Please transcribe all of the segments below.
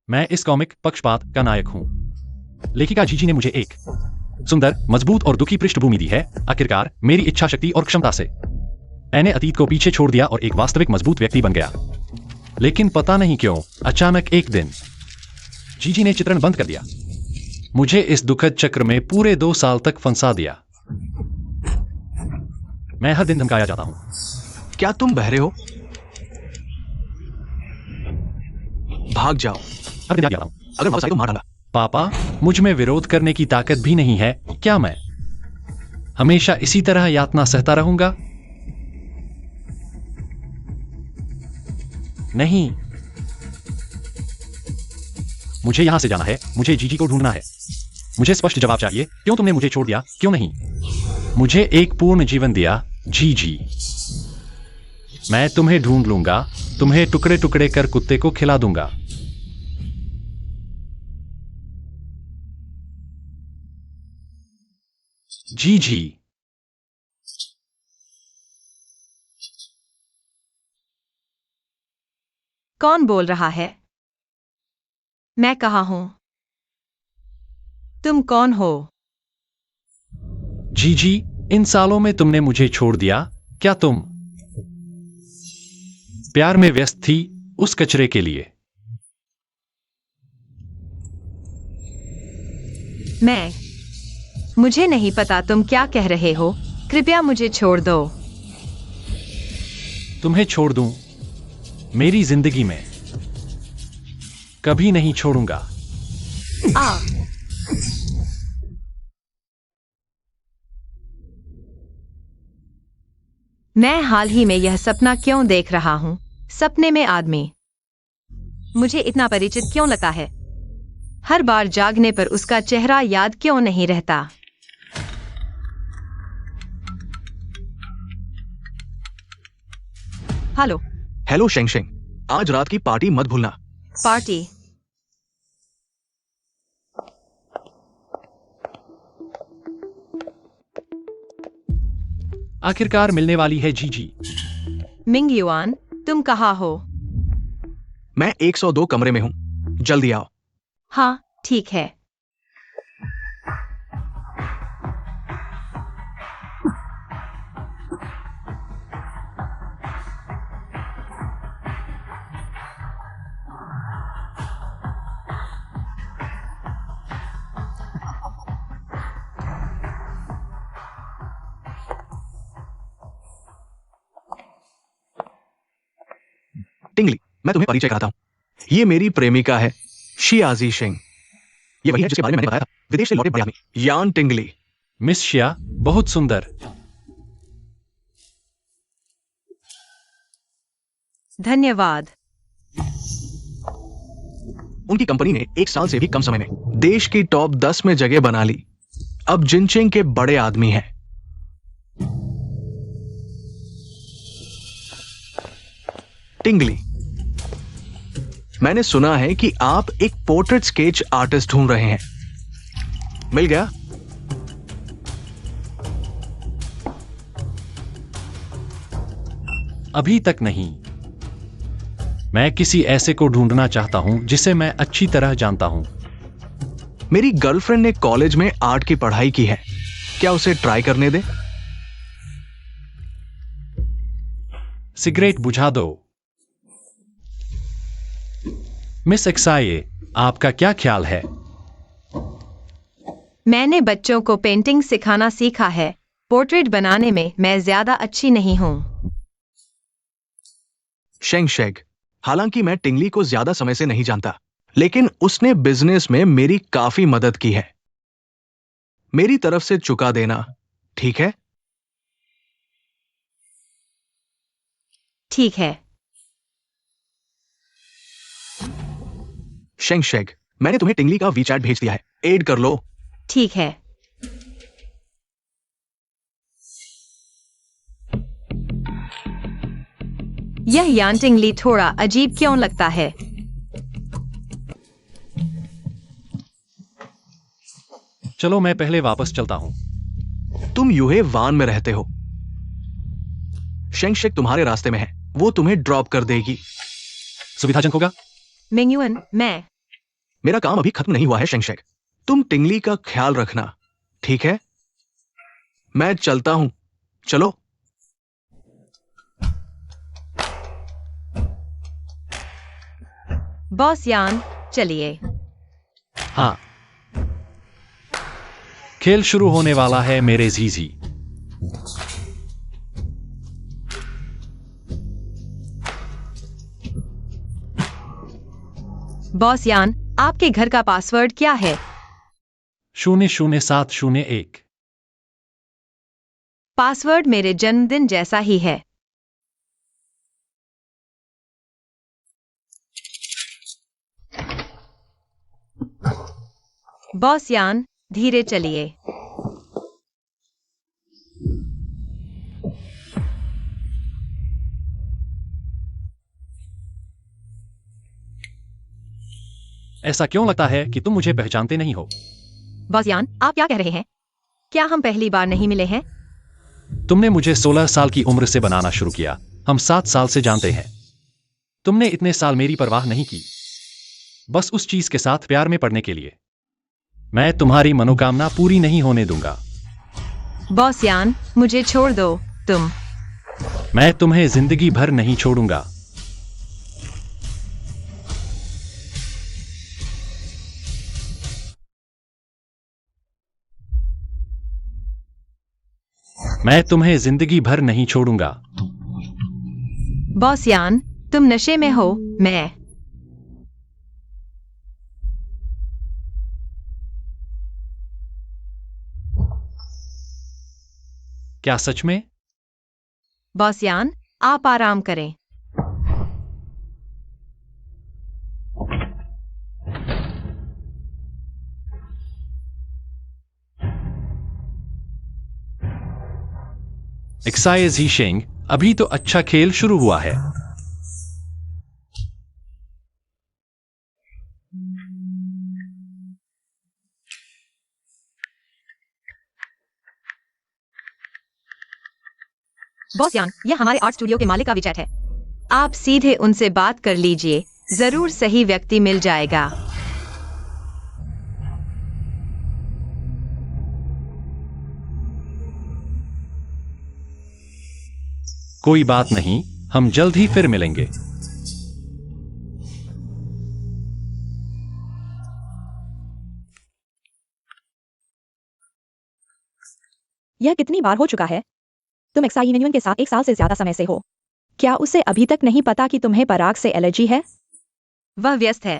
मैं इस कॉमिक पक्षपात का नायक हूँ। लेखिका जीजी ने मुझे एक सुंदर, मजबूत और दुखी पृष्ठभूमि दी है, आखिरकार मेरी इच्छा शक्ति और क्षमता से। मैंने अतीत को पीछे छोड़ दिया और एक वास्तविक मजबूत व्यक्ति बन गया। लेकिन पता नहीं क्यों अचानक एक दिन जीजी ने चित्रण बंद कर दिया। मुझे इस दुखद चक्र में पूरे 2 साल तक फंसा दिया। मैं हर दिन धमकाया जाता हूं। क्या तुम बहरे हो? भाग जाओ। हर दिन जाता हूं। अगर वापस आई तो मार डाला। पापा, मुझ में विरोध करने की ताकत भी नहीं है। क्या मैं हमेशा इसी तरह यातना सहता रहूंगा? नहीं, मुझे यहां से जाना है। मुझे जीजी को ढूंढना है। मुझे स्पष्ट जवाब चाहिए। क्यों तुमने मुझे छोड़ दिया? क्यों नहीं मुझे एक पूर्ण जीवन दिया? जीजी, मैं तुम्हें ढूंढ लूंगा। तुम्हें टुकड़े टुकड़े कर कुत्ते को खिला दूंगा। जीजी, कौन बोल रहा है? मैं कहाँ हूं? तुम कौन हो? जीजी, इन सालों में तुमने मुझे छोड़ दिया। क्या तुम प्यार में व्यस्त थी उस कचरे के लिए? मुझे नहीं पता तुम क्या कह रहे हो। कृपया मुझे छोड़ दो। तुम्हें छोड़ दूं? मेरी जिंदगी में कभी नहीं छोड़ूंगा। मैं हाल ही में यह सपना क्यों देख रहा हूं? सपने में आदमी मुझे इतना परिचित क्यों लगता है? हर बार जागने पर उसका चेहरा याद क्यों नहीं रहता? हेलो शेंग शेंग, आज रात की पार्टी मत भूलना। पार्टी? आखिरकार मिलने वाली है जीजी। मिंग युआन, तुम कहाँ हो? मैं 102 कमरे में हूं, जल्दी आओ। हाँ, ठीक है। टिंगली, मैं तुम्हें परिचय कराता हूं। ये मेरी प्रेमिका है, शियाजी शेंग। ये वही है जिसके बारे में मैंने बताया था, विदेश से लौटे बड़े आदमी, यान टिंगली। मिस शिया, बहुत सुंदर। धन्यवाद। उनकी कंपनी ने 1 साल से भी कम समय में देश की टॉप 10 में जगह बना ली। अब जिनचेंग के बड़े आदमी हैं। टिंगली, मैंने सुना है कि आप एक पोर्ट्रेट स्केच आर्टिस्ट ढूंढ रहे हैं। मिल गया? अभी तक नहीं। मैं किसी ऐसे को ढूंढना चाहता हूं जिसे मैं अच्छी तरह जानता हूं। मेरी गर्लफ्रेंड ने कॉलेज में आर्ट की पढ़ाई की है, क्या उसे ट्राई करने दे? सिगरेट बुझा दो। मिस एक्साये, आपका क्या ख्याल है? मैंने बच्चों को पेंटिंग सिखाना सीखा है। पोर्ट्रेट बनाने में मैं ज्यादा अच्छी नहीं हूं। शेंग शेंग, हालांकि मैं टिंगली को ज्यादा समय से नहीं जानता, लेकिन उसने बिजनेस में मेरी काफी मदद की है। मेरी तरफ से चुका देना, ठीक है? ठीक है। शेंग शेंग, मैंने तुम्हें टिंगली का वीचैट भेज दिया है, ऐड कर लो। ठीक है। यह यान टिंगली थोड़ा अजीब क्यों लगता है? चलो मैं पहले वापस चलता हूं। तुम यूहे वान में रहते हो। शेंग शेंग तुम्हारे रास्ते में है, वो तुम्हें ड्रॉप कर देगी। सुविधाजनक होगा। मिंग युआन, मैं मेरा काम अभी खत्म नहीं हुआ है शेंगशेक। तुम टिंगली का ख्याल रखना, ठीक है? मैं चलता हूं। चलो। बॉस यान, चलिए। हाँ, खेल शुरू होने वाला है मेरे जीजी। बॉस यान, आपके घर का पासवर्ड क्या है? 00701। पासवर्ड मेरे जन्मदिन जैसा ही है। बॉस यान, धीरे चलिए। ऐसा क्यों लगता है कि तुम मुझे पहचानते नहीं हो? बॉस यान, आप क्या कह रहे हैं? क्या हम पहली बार नहीं मिले हैं? तुमने मुझे 16 साल की उम्र से बनाना शुरू किया। हम 7 साल से जानते हैं। तुमने इतने साल मेरी परवाह नहीं की, बस उस चीज के साथ प्यार में पड़ने के लिए। मैं तुम्हारी मनोकामना पूरी नहीं होने दूंगा। बॉस यान, मुझे छोड़ दो। तुम मैं तुम्हें जिंदगी भर नहीं छोड़ूंगा। मैं तुम्हें जिंदगी भर नहीं छोड़ूंगा। बॉस यान, तुम नशे में हो। मैं क्या सच में? बॉस यान, आप आराम करें। एक्साइज ही शेंग, अभी तो अच्छा खेल शुरू हुआ है। बॉस यान, यह हमारे आर्ट स्टूडियो के मालिक का विचैट है। आप सीधे उनसे बात कर लीजिए, जरूर सही व्यक्ति मिल जाएगा। कोई बात नहीं, हम जल्द ही फिर मिलेंगे। यह कितनी बार हो चुका है? तुम एक्साइनियन के साथ 1 साल से ज्यादा समय से हो। क्या उसे अभी तक नहीं पता कि तुम्हें पराग से एलर्जी है? वह व्यस्त है।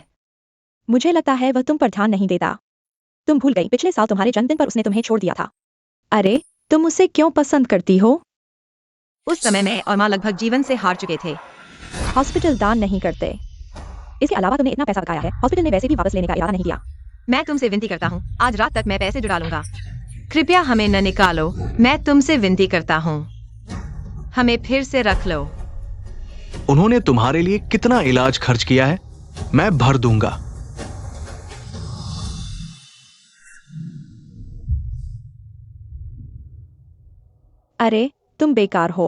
मुझे लगता है वह तुम पर ध्यान नहीं देता। तुम भूल गई पिछले साल तुम्हारे जन्मदिन पर उसने तुम्हें छोड़ दिया था। अरे, तुम उसे क्यों पसंद करती हो? उस समय मैं और माँ लगभग जीवन से हार चुके थे। हॉस्पिटल दान नहीं करते। इसके अलावा तुमने इतना पैसा बकाया है, हॉस्पिटल ने वैसे भी वापस लेने का इरादा नहीं किया। मैं तुमसे विनती करता हूँ, आज रात तक मैं पैसे जुटा लूंगा। कृपया हमें न निकालो। मैं तुमसे विनती करता हूँ, हमें फिर से रख लो। उन्होंने तुम्हारे लिए कितना इलाज खर्च किया है, मैं भर दूंगा। अरे, तुम बेकार हो।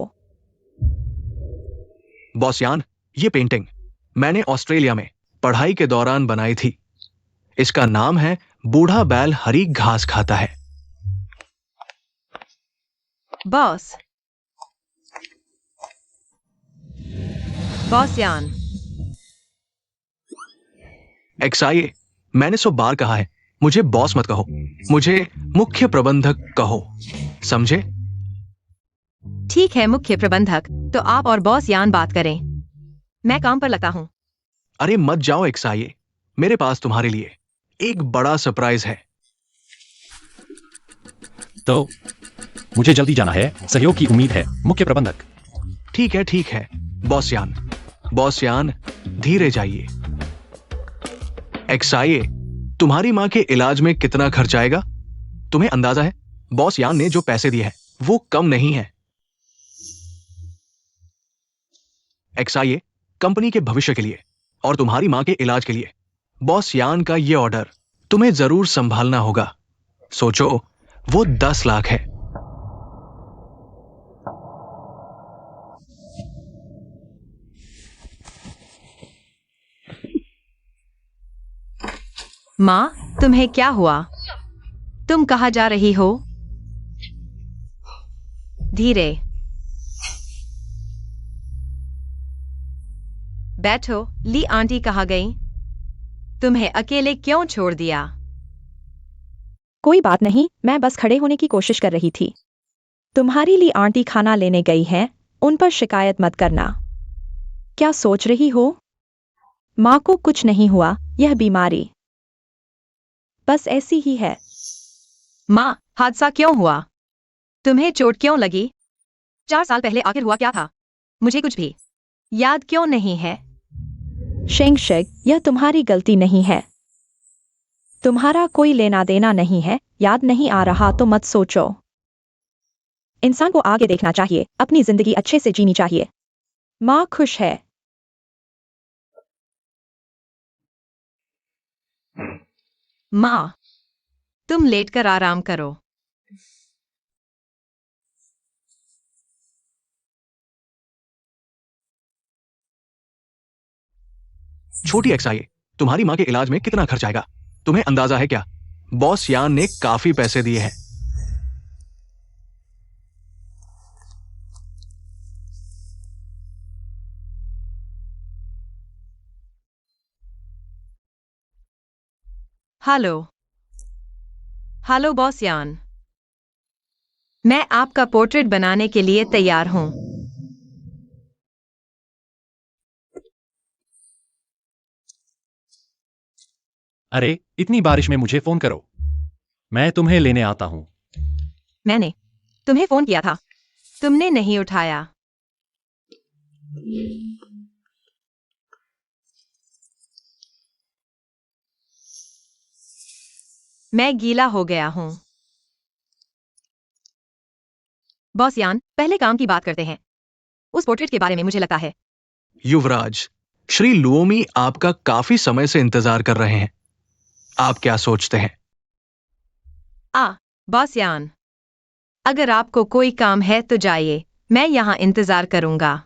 बॉस यान, ये पेंटिंग मैंने ऑस्ट्रेलिया में पढ़ाई के दौरान बनाई थी। इसका नाम है बूढ़ा बैल हरी घास खाता है। बॉस बॉस यान, एक्सआईए, मैंने 100 बार कहा है, मुझे बॉस मत कहो, मुझे मुख्य प्रबंधक कहो, समझे? ठीक है मुख्य प्रबंधक, तो आप और बॉस यान बात करें। मैं काम पर लगता हूँ। अरे मत जाओ एक्सआईए, मेरे पास तुम्हारे लिए एक बड़ा सरप्राइज है। तो मुझे जल्दी जाना है, सहयोग की उम्मीद है मुख्य प्रबंधक। ठीक है, बॉस यान। बॉस यान, धीरे जाइए। एक्सआईए, तुम्हारी मां के इलाज में कितना खर्च आएगा? तुम्हें अंदाजा है? बॉस यान ने जो पैसे दिए हैं वो कम नहीं है। एक्सआईए, कंपनी के भविष्य के लिए और तुम्हारी मां के इलाज के लिए बॉस यान का ये ऑर्डर तुम्हें जरूर संभालना होगा। सोचो, वो 10 लाख है। माँ, तुम्हें क्या हुआ? तुम कहाँ जा रही हो? धीरे बैठो। ली आंटी कहाँ गई? तुम्हें अकेले क्यों छोड़ दिया? कोई बात नहीं, मैं बस खड़े होने की कोशिश कर रही थी। तुम्हारी ली आंटी खाना लेने गई हैं, उन पर शिकायत मत करना। क्या सोच रही हो? माँ को कुछ नहीं हुआ, यह बीमारी बस ऐसी ही है। माँ, हादसा क्यों हुआ? तुम्हें चोट क्यों लगी? 4 साल पहले आखिर हुआ क्या था? मुझे कुछ भी याद क्यों नहीं है? शेंग शेग, यह तुम्हारी गलती नहीं है। तुम्हारा कोई लेना देना नहीं है। याद नहीं आ रहा तो मत सोचो। इंसान को आगे देखना चाहिए, अपनी जिंदगी अच्छे से जीनी चाहिए। माँ खुश है। माँ, तुम लेटकर आराम करो। छोटी एक्साई, तुम्हारी माँ के इलाज में कितना खर्च आएगा? तुम्हें अंदाजा है क्या? बॉस यान ने काफी पैसे दिए हैं। हेलो हेलो बॉस यान, मैं आपका पोर्ट्रेट बनाने के लिए तैयार हूँ। अरे, इतनी बारिश में मुझे फोन करो, मैं तुम्हें लेने आता हूँ। मैंने तुम्हें फोन किया था, तुमने नहीं उठाया। मैं गीला हो गया हूँ। बॉस यान, पहले काम की बात करते हैं। उस पोर्ट्रेट के बारे में मुझे लगता है। युवराज, श्री लुओमी आपका काफी समय से इंतजार कर रहे हैं। आप क्या सोचते हैं? बॉस यान, अगर आपको कोई काम है तो जाइए, मैं यहाँ इंतजार करूंगा।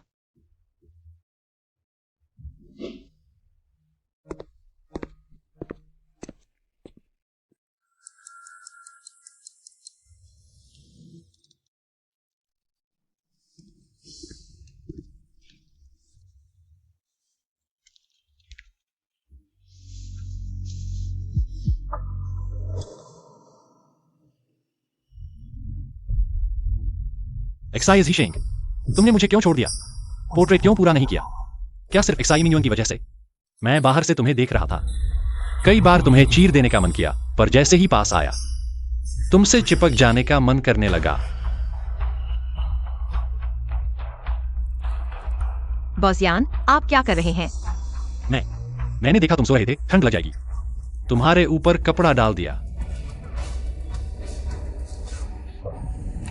एक्साइज ही शेंग, तुमने मुझे क्यों छोड़ दिया? पोर्ट्रेट क्यों पूरा नहीं किया? क्या सिर्फ एक्साई मिनियन की वजह से? मैं बाहर से तुम्हें देख रहा था, कई बार तुम्हें चीर देने का मन किया, पर जैसे ही पास आया तुमसे चिपक जाने का मन करने लगा। बॉस यान, आप क्या कर रहे हैं? मैंने देखा तुम सो रहे थे, ठंड लग जाएगी, तुम्हारे ऊपर कपड़ा डाल दिया।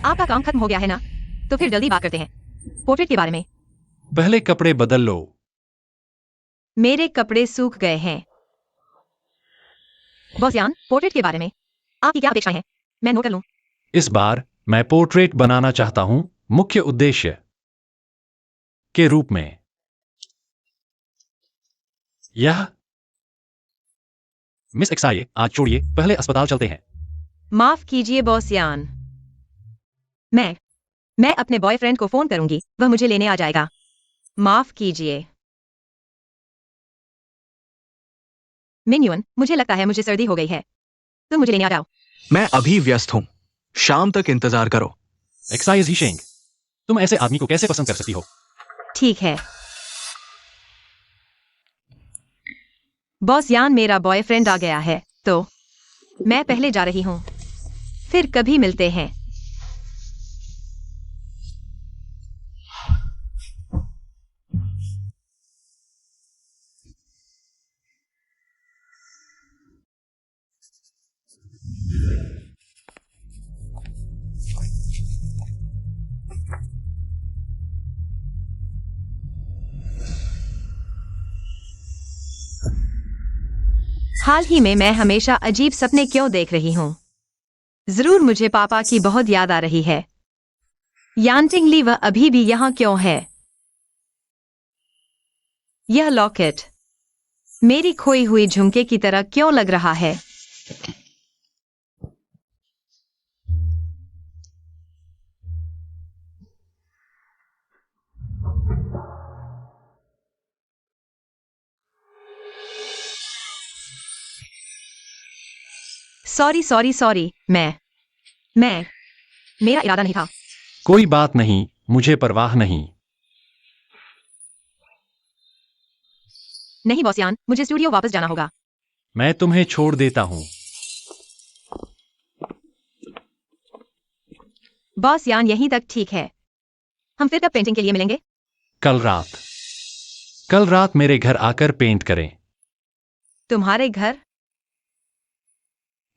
आपका काम खत्म हो गया है ना? तो फिर जल्दी बात करते हैं पोर्ट्रेट के बारे में। पहले कपड़े बदल लो। मेरे कपड़े सूख गए हैं। बॉस यान, पोर्ट्रेट के बारे में आपकी क्या अपेक्षाएं हैं? मैं नोट कर लूं। इस बार मैं पोर्ट्रेट बनाना चाहता हूं, मुख्य उद्देश्य के रूप में यह। मिस एक्साई, आज छोड़िए, पहले अस्पताल चलते हैं। माफ कीजिए बॉस यान, मैं अपने बॉयफ्रेंड को फोन करूंगी, वह मुझे लेने आ जाएगा। माफ कीजिए मिन्युन, मुझे लगता है मुझे सर्दी हो गई है, तुम मुझे लेने आ जाओ। मैं अभी व्यस्त हूं, शाम तक इंतजार करो। एक्साइज ही शेंग, तुम ऐसे आदमी को कैसे पसंद कर सकती हो? ठीक है बॉस यान, मेरा बॉयफ्रेंड आ गया है, तो मैं पहले जा रही हूं, फिर कभी मिलते हैं। हाल ही में मैं हमेशा अजीब सपने क्यों देख रही हूँ? जरूर मुझे पापा की बहुत याद आ रही है। यांटिंगली, वह अभी भी यहाँ क्यों है? यह लॉकेट मेरी खोई हुई झुमके की तरह क्यों लग रहा है? सॉरी सॉरी सॉरी, मैं मेरा इरादा नहीं था। कोई बात नहीं, मुझे परवाह नहीं। नहीं बॉस यान, मुझे स्टूडियो वापस जाना होगा। मैं तुम्हें छोड़ देता हूं। बॉस यान, यहीं तक ठीक है। हम फिर कब पेंटिंग के लिए मिलेंगे? कल रात। कल रात मेरे घर आकर पेंट करें। तुम्हारे घर?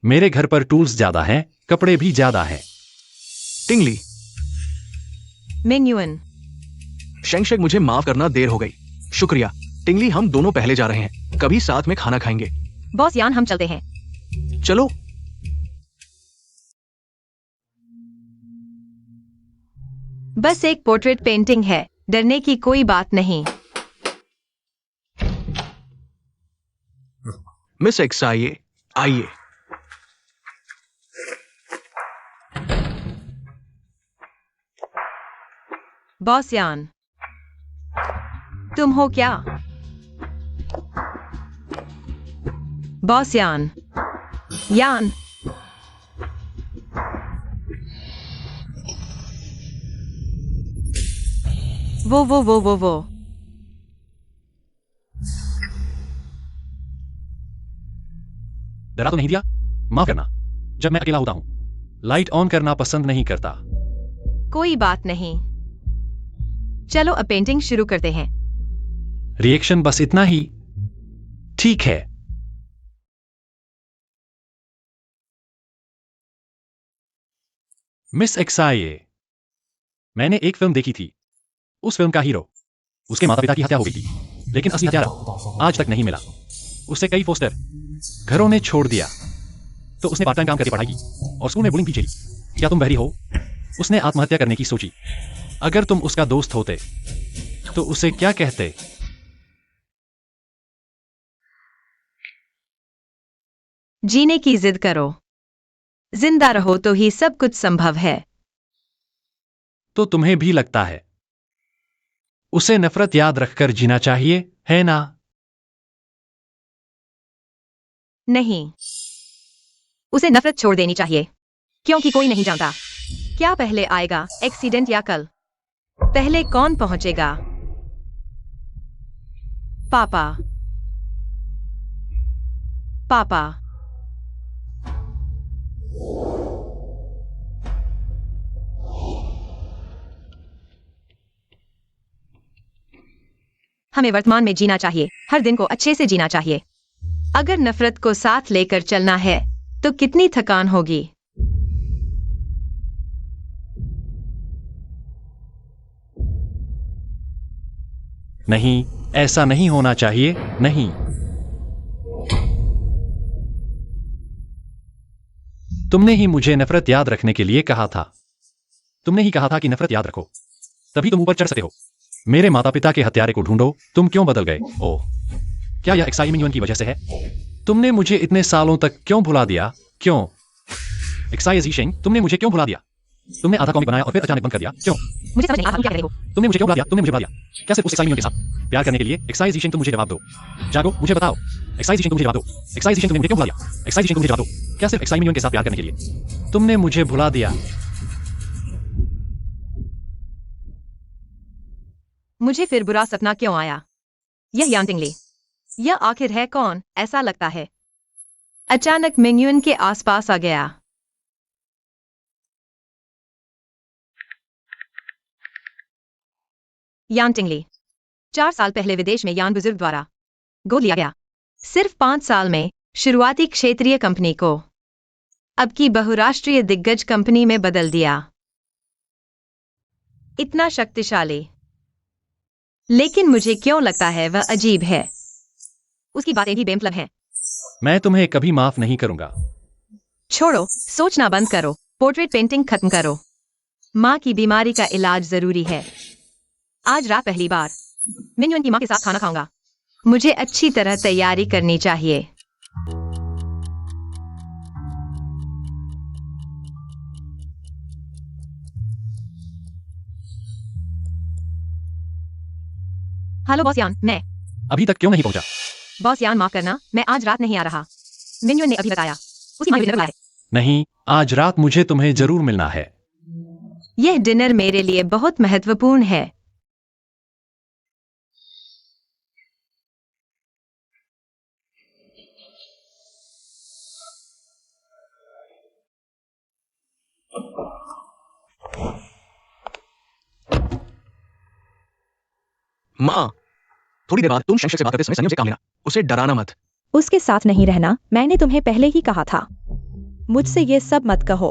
मेरे घर पर टूल्स ज्यादा हैं, कपड़े भी ज्यादा हैं। टिंगली, मिंग शेंगशेक, मुझे माफ करना, देर हो गई। शुक्रिया। टिंगली, हम दोनों पहले जा रहे हैं, कभी साथ में खाना खाएंगे। बॉस यान, हम चलते हैं। चलो। बस एक पोर्ट्रेट पेंटिंग है, डरने की कोई बात नहीं। मिस एक्स, आइए आइए। बॉस यान, तुम हो क्या? बॉस यान, यान, वो डरा तो नहीं दिया? माफ करना, जब मैं अकेला होता हूं लाइट ऑन करना पसंद नहीं करता। कोई बात नहीं। चलो अब पेंटिंग शुरू करते हैं। रिएक्शन बस इतना ही। ठीक है। मिस एक्साइए, मैंने एक फिल्म देखी थी। उस फिल्म का हीरो, उसके माता पिता की हत्या हो गई थी, लेकिन असली हत्यारा आज तक नहीं मिला। उससे कई पोस्टर घरों ने छोड़ दिया, तो उसने पार्ट टाइम काम करके पढ़ाई की और स्कूल में बुलिंग भी झेली। क्या तुम बहरी हो? उसने आत्महत्या करने की सोची। अगर तुम उसका दोस्त होते तो उसे क्या कहते? जीने की जिद करो, जिंदा रहो तो ही सब कुछ संभव है। तो तुम्हें भी लगता है उसे नफरत याद रखकर जीना चाहिए, है ना? नहीं, उसे नफरत छोड़ देनी चाहिए, क्योंकि कोई नहीं जानता क्या पहले आएगा, एक्सीडेंट या कल। पहले कौन पहुंचेगा? पापा, पापा। हमें वर्तमान में जीना चाहिए, हर दिन को अच्छे से जीना चाहिए। अगर नफरत को साथ लेकर चलना है तो कितनी थकान होगी। नहीं, ऐसा नहीं होना चाहिए। नहीं, तुमने ही मुझे नफरत याद रखने के लिए कहा था। तुमने ही कहा था कि नफरत याद रखो, तभी तुम ऊपर चढ़ सकते हो। मेरे माता पिता के हत्यारे को ढूंढो। तुम क्यों बदल गए? ओह, क्या यह एक्साइमिंग की वजह से है? तुमने मुझे इतने सालों तक क्यों भुला दिया? क्यों? एक्साई जीशेंग, तुमने मुझे क्यों भुला दिया? तुमने आधा कॉमिक बनाया और फिर अचानक बंद कर दिया, क्यों? मुझे समझ नहीं आ रहा तुम क्या कह रहे हो। तुमने मुझे क्यों भुला दिया? तुमने मुझे भुला दिया क्या सिर्फ उस एक्साई के साथ प्यार करने के लिए? एक्साई जीशेंग, तुम मुझे जवाब दो। जागो, मुझे बताओ। एक्साई जीशेंग, तुम मुझे जवाब दो। एक्साई जीशेंग, तुमने मुझे क्यों भुला दिया? एक्साई जीशेंग, तुम मुझे जवाब दो। क्या सिर्फ एक्साई के साथ प्यार करने के लिए तुमने मुझे भुला दिया? मुझे फिर बुरा सपना क्यों आया? यह यान टिंगली, यह आखिर है कौन? ऐसा लगता है अचानक मिंगयुन के आसपास आ गया। यान टिंगली, 4 साल पहले विदेश में यान बुजुर्ग द्वारा गोद लिया गया। सिर्फ 5 साल में शुरुआती क्षेत्रीय कंपनी को अब की बहुराष्ट्रीय दिग्गज कंपनी में बदल दिया। इतना शक्तिशाली, लेकिन मुझे क्यों लगता है वह अजीब है। उसकी बातें भी बेमतलब हैं। मैं तुम्हें कभी माफ नहीं करूंगा। छोड़ो, सोचना बंद करो, पोर्ट्रेट पेंटिंग खत्म करो। माँ की बीमारी का इलाज जरूरी है। आज रात पहली बार मिंगयुन की माँ के साथ खाना खाऊंगा। मुझे अच्छी तरह तैयारी करनी चाहिए। हेलो बॉस यान, मैं। अभी तक क्यों नहीं पहुंचा? बॉस यान माफ करना, मैं आज रात नहीं आ रहा। मिन्युन ने अभी बताया, उसी मायने डिनर है। नहीं, आज रात मुझे तुम्हें जरूर मिलना है। यह डिनर मेरे लिए बहुत महत्वपूर्ण है। माँ, थोड़ी देर बाद तुम शंकर से बात करते समय संयम से काम लेना। उसे डराना मत। उसके साथ नहीं रहना, मैंने तुम्हें पहले ही कहा था। मुझसे ये सब मत कहो।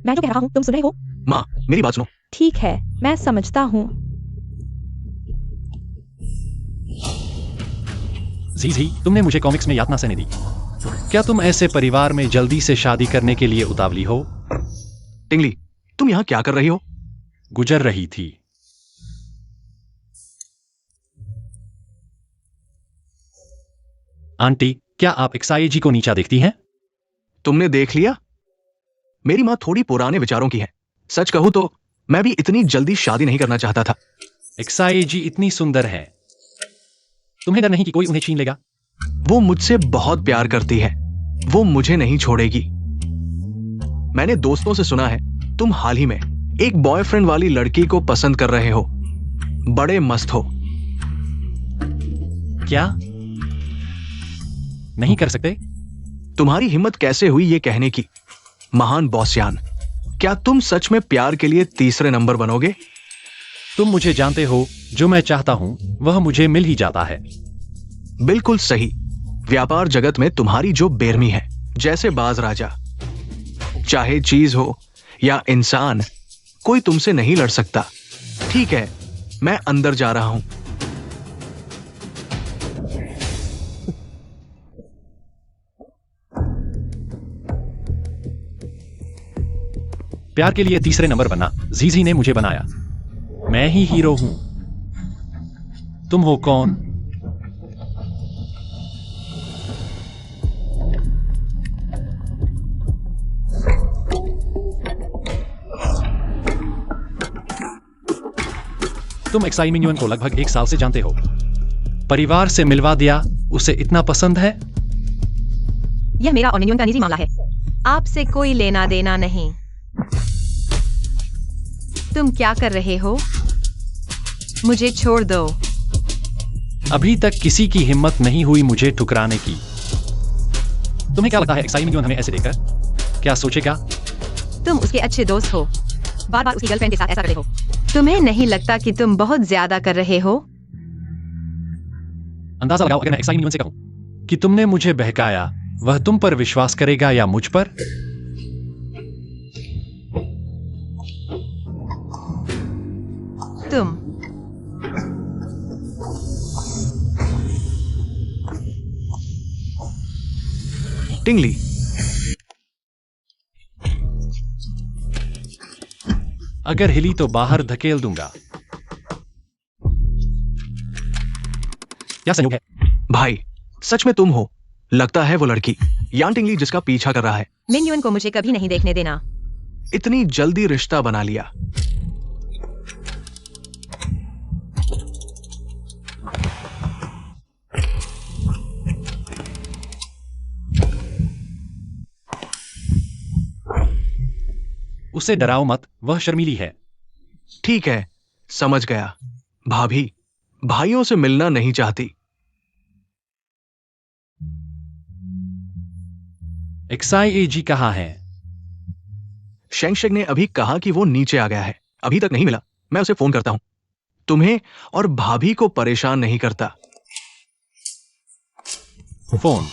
मैं जो कह रहा हूँ तुम सुन रहे हो? माँ, मेरी बात सुनो। ठीक है, मैं समझता हूँ। जी, तुमने मुझे कॉमिक्स में यातना सहने दी। क्या तुम ऐसे परिवार में जल्दी से शादी करने के लिए उतावली हो? टिंगली, तुम यहाँ क्या कर रही हो? गुजर रही थी। आंटी, क्या आप एक्साई को नीचा देखती हैं? तुमने देख लिया? मेरी माँ थोड़ी पुराने विचारों की है। सच कहूँ तो मैं भी इतनी जल्दी शादी नहीं करना चाहता था। एक्साई इतनी सुंदर है, तुम्हें डर नहीं कि कोई उन्हें छीन लेगा? वो मुझसे बहुत प्यार करती है। वो मुझे नहीं छोड़ेगी। मैंने दोस्तों से सुना है तुम हाल ही में एक बॉयफ्रेंड वाली लड़की को पसंद कर रहे हो। बड़े मस्त हो। क्या नहीं कर सकते? तुम्हारी हिम्मत कैसे हुई ये कहने की? महान बॉसयान, क्या तुम सच में प्यार के लिए तीसरे नंबर बनोगे? तुम मुझे जानते हो, जो मैं चाहता हूं वह मुझे मिल ही जाता है। बिल्कुल सही। व्यापार जगत में तुम्हारी जो बेरमी है, जैसे बाज राजा। चाहे चीज हो या इंसान, कोई तुमसे नहीं लड़ सकता। ठीक है, मैं अंदर जा रहा हूं। प्यार के लिए तीसरे नंबर बनना जीजी ने मुझे बनाया। मैं ही हीरो हूं। तुम हो कौन? तुम एक्साई मिन्युन को लगभग 1 साल से जानते हो। परिवार से मिलवा दिया, उसे इतना पसंद है। यह मेरा और मिन्युन का निजी मामला है, आपसे कोई लेना देना नहीं। तुम क्या कर रहे हो? मुझे छोड़ दो। अभी तक किसी की हिम्मत नहीं हुई मुझे ठुकराने की। तुम्हें क्या लगता है एक्साई मिन्युन हमें ऐसे देखकर क्या सोचेगा? तुम उसके अच्छे दोस्त हो, बार बार उसकी गर्लफ्रेंड के साथ ऐसा कर रहे हो। तुम्हें नहीं लगता कि तुम बहुत ज्यादा कर रहे हो? अंदाजा लगाओ, अगर मैं एक्साई मिन्युन से कहूं कि तुमने मुझे बहकाया, वह तुम पर विश्वास करेगा या मुझ पर? तुम टिंगली, अगर हिली तो बाहर धकेल दूंगा। क्या संयोग है? भाई, सच में तुम हो। लगता है वो लड़की यान टिंगली जिसका पीछा कर रहा है। मिन्युन को मुझे कभी नहीं देखने देना। इतनी जल्दी रिश्ता बना लिया। उसे डराओ मत, वह शर्मीली है। ठीक है, समझ गया। भाभी भाइयों से मिलना नहीं चाहती। एक्साई कहाँ है? शेंगशेग ने अभी कहा कि वो नीचे आ गया है। अभी तक नहीं मिला। मैं उसे फोन करता हूं। तुम्हें और भाभी को परेशान नहीं करता। फोन।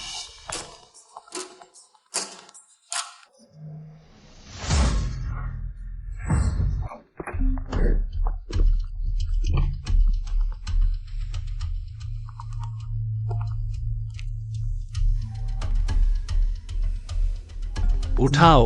उठाओ।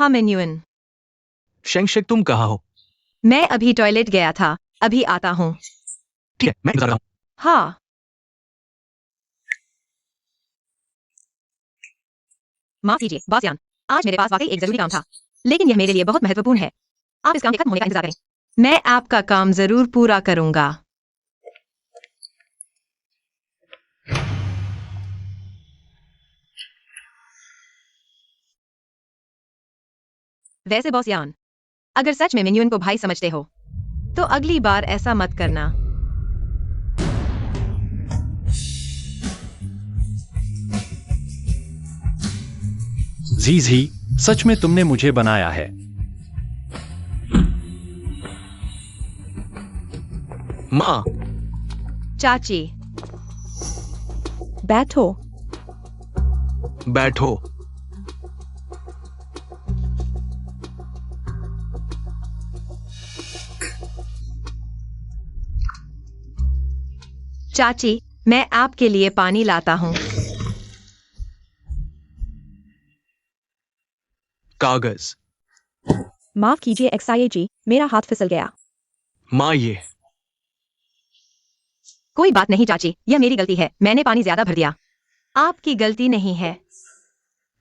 हाँ मिन्युन, शेंगशेक तुम कहाँ हो? मैं अभी टॉयलेट गया था, अभी आता हूँ। ठीक है, मैं इंतजार कर रहा हूँ। हाँ। माफ कीजिए बॉस यान, आज मेरे पास वाकई एक जरूरी काम था, लेकिन यह मेरे लिए बहुत महत्वपूर्ण है। आप इस काम के खत्म होने का इंतजार करें, मैं आपका काम जरूर पूरा करूंगा। वैसे बॉस यान, अगर सच में मिन्युन को भाई समझते हो तो अगली बार ऐसा मत करना। जीजी, सच में तुमने मुझे बनाया है। माँ, चाची, बैठो। बैठो। चाची, मैं आपके लिए पानी लाता हूँ। कागज। माफ कीजिए एक्सआईए जी, मेरा हाथ फिसल गया। माँ, ये कोई बात नहीं चाची, यह मेरी गलती है, मैंने पानी ज्यादा भर दिया। आपकी गलती नहीं है।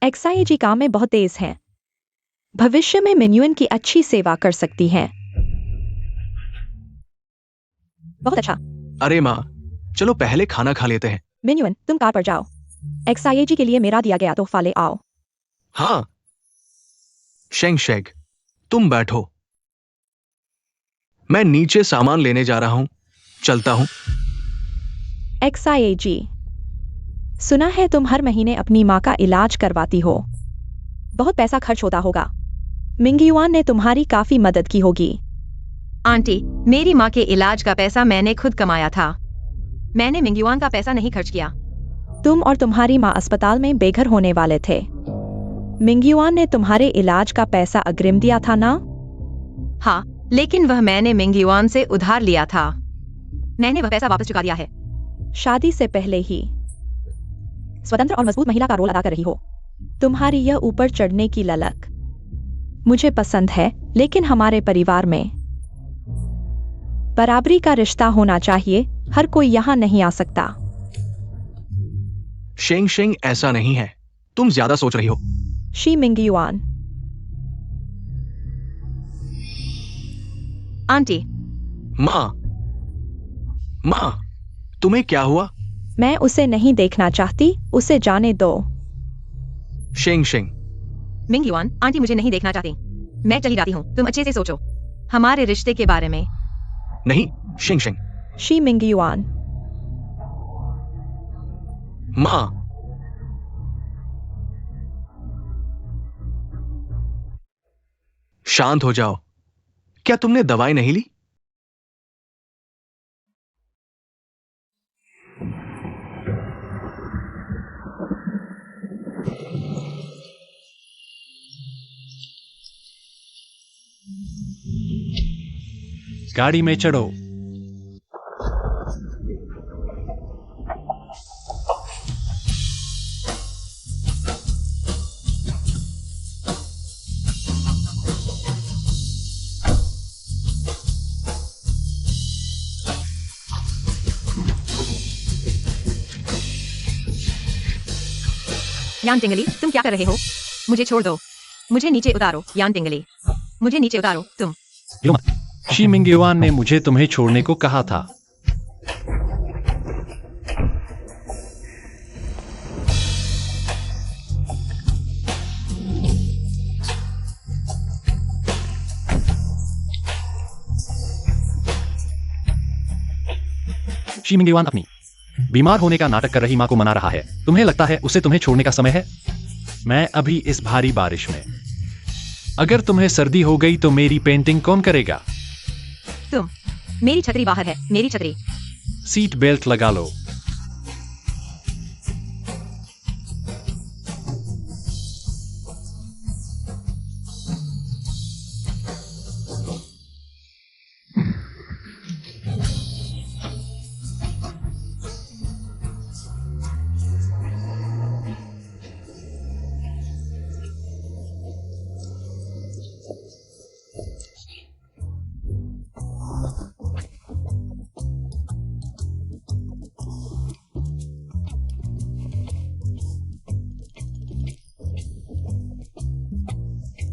एक्सआईए जी काम में बहुत तेज हैं। भविष्य में मिन्युन की अच्छी सेवा कर सकती हैं। बहुत अच्छा। अरे माँ, चलो पहले खाना खा लेते हैं। मिन्युन, तुम कार पर जाओ। एक्सआईए जी के लिए मेरा दिया गया तोहफा ले आओ। हाँ। शेंगशेक, तुम बैठो। मैं नीचे सामान लेने जा रहा हूँ, चलता हूँ। एक्सआईए जी, सुना है तुम हर महीने अपनी माँ का इलाज करवाती हो। बहुत पैसा खर्च होता होगा। मिंगयुआन ने तुम्हारी काफी मदद की होगी। आंटी, मेरी माँ के इलाज का पैसा मैंने खुद कमाया था, मैंने मिंगयुआन का पैसा नहीं खर्च किया। तुम और तुम्हारी माँ अस्पताल में बेघर होने वाले थे। मिंगयुआन ने तुम्हारे इलाज का पैसा अग्रिम दिया था ना? हाँ, लेकिन वह मैंने मिंगयुआन से उधार लिया था, मैंने वह पैसा वापस चुका दिया है। शादी से पहले ही स्वतंत्र और मजबूत महिला का रोल अदा कर रही हो। तुम्हारी यह ऊपर चढ़ने की ललक मुझे पसंद है, लेकिन हमारे परिवार में बराबरी का रिश्ता होना चाहिए। हर कोई यहाँ नहीं आ सकता। शेंगशेंग, ऐसा नहीं है, तुम ज्यादा सोच रही हो। शी मिंगयुआन। आंटी, माँ, माँ, तुम्हें क्या हुआ? मैं उसे नहीं देखना चाहती, उसे जाने दो। शेंगशेंग, मिंगयुआन, आंटी मुझे नहीं देखना चाहती, मैं चली जाती हूँ। तुम अच्छे से सोचो हमारे रिश्ते के बारे में। नहीं। शेंगशेंग, शी मिंगयुआन। माँ, शांत हो जाओ। क्या तुमने दवाई नहीं ली? गाड़ी में चढ़ो। यान टिंगली, तुम क्या कर रहे हो? मुझे छोड़ दो, मुझे नीचे उतारो। यान टिंगली, मुझे नीचे उतारो। तुम लो मत। शी मिंगयुआन ने मुझे तुम्हें छोड़ने को कहा था। शी मिंगयुआन अपनी बीमार होने का नाटक कर रही मां को मना रहा है। तुम्हें लगता है उसे तुम्हें छोड़ने का समय है? मैं अभी इस भारी बारिश में, अगर तुम्हें सर्दी हो गई तो मेरी पेंटिंग कौन करेगा? तुम मेरी छतरी बाहर है, मेरी छतरी। सीट बेल्ट लगा लो।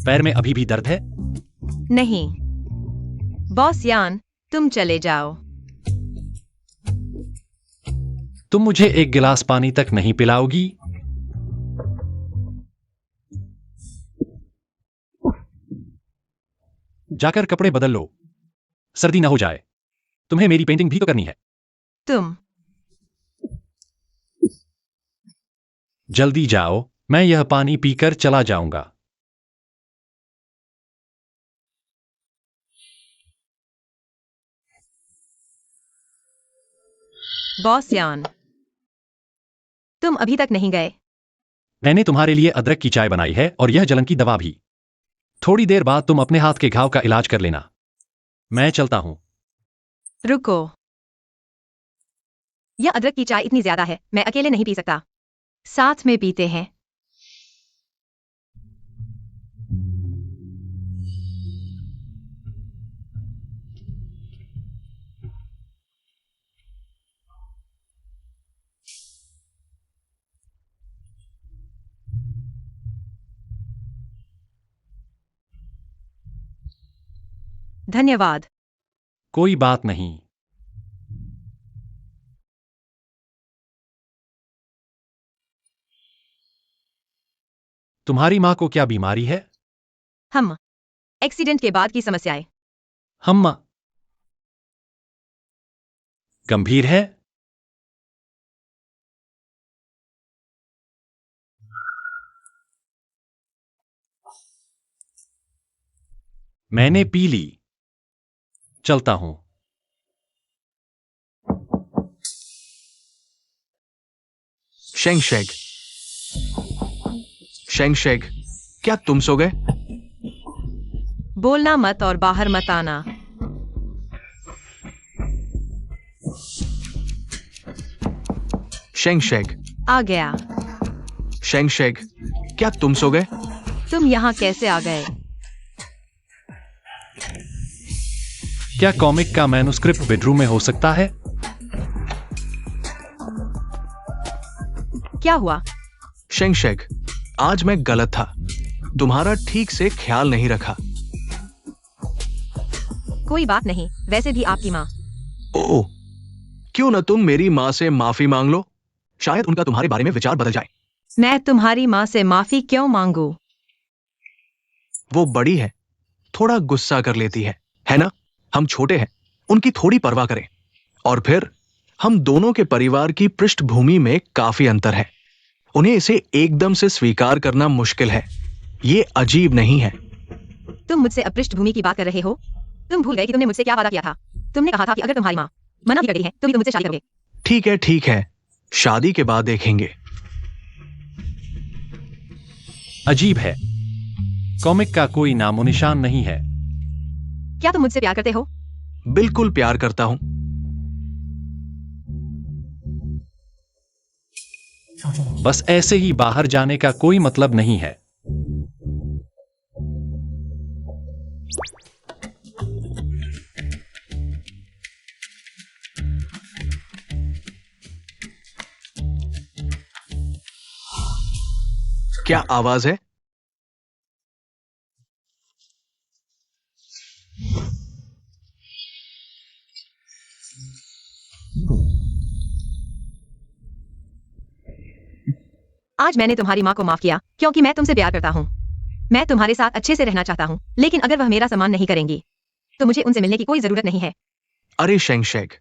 पैर में अभी भी दर्द है? नहीं। बॉस यान, तुम चले जाओ। तुम मुझे एक गिलास पानी तक नहीं पिलाओगी? जाकर कपड़े बदल लो, सर्दी ना हो जाए। तुम्हें मेरी पेंटिंग भी तो करनी है। तुम जल्दी जाओ, मैं यह पानी पीकर चला जाऊंगा। बॉस यान, तुम अभी तक नहीं गए। मैंने तुम्हारे लिए अदरक की चाय बनाई है और यह जलन की दवा भी। थोड़ी देर बाद तुम अपने हाथ के घाव का इलाज कर लेना। मैं चलता हूं। रुको। यह अदरक की चाय इतनी ज्यादा है, मैं अकेले नहीं पी सकता। साथ में पीते हैं। धन्यवाद। कोई बात नहीं। तुम्हारी मां को क्या बीमारी है? हम एक्सीडेंट के बाद की समस्याएं। हम गंभीर है? मैंने पी ली। चलता हूं। शेंगशेग, शेंगशेग, क्या तुम सो गए? बोलना मत और बाहर मत आना। शेंगशेग, आ गया। शेंगशेग, क्या तुम सो गए? तुम यहाँ कैसे आ गए? क्या कॉमिक का मैन्युस्क्रिप्ट बेडरूम में हो सकता है? क्या हुआ? शेंगशेग, आज मैं गलत था। तुम्हारा ठीक से ख्याल नहीं रखा। कोई बात नहीं, वैसे भी आपकी माँ। ओह, क्यों न तुम मेरी माँ से माफी मांग लो? शायद उनका तुम्हारे बारे में विचार बदल जाए। मैं तुम्हारी माँ से माफी क्यों मांगू? वो बड़ी है, थोड़ा गुस्सा कर लेती है ना? हम छोटे हैं, उनकी थोड़ी परवाह करें। और फिर हम दोनों के परिवार की पृष्ठभूमि में काफी अंतर है। उन्हें इसे एकदम से स्वीकार करना मुश्किल है। ये अजीब नहीं है। तुम मुझसे अब पृष्ठभूमि की बात कर रहे हो? तुम भूल गए कि तुमने मुझसे क्या वादा किया था? तुमने कहा था कि अगर तुम्हारी माँ मना भी करती है तो भी तुम मुझसे शादी करोगे। ठीक है, शादी के बाद देखेंगे। अजीब है, कॉमिक का कोई नामो निशान नहीं है। क्या तुम मुझसे प्यार करते हो? बिल्कुल प्यार करता हूं। बस ऐसे ही बाहर जाने का कोई मतलब नहीं है। क्या आवाज है? आज मैंने तुम्हारी माँ को माफ किया क्योंकि मैं तुमसे प्यार करता हूँ। मैं तुम्हारे साथ अच्छे से रहना चाहता हूँ, लेकिन अगर वह मेरा सम्मान नहीं करेंगी तो मुझे उनसे मिलने की कोई जरूरत नहीं है। अरे शेंगशेग,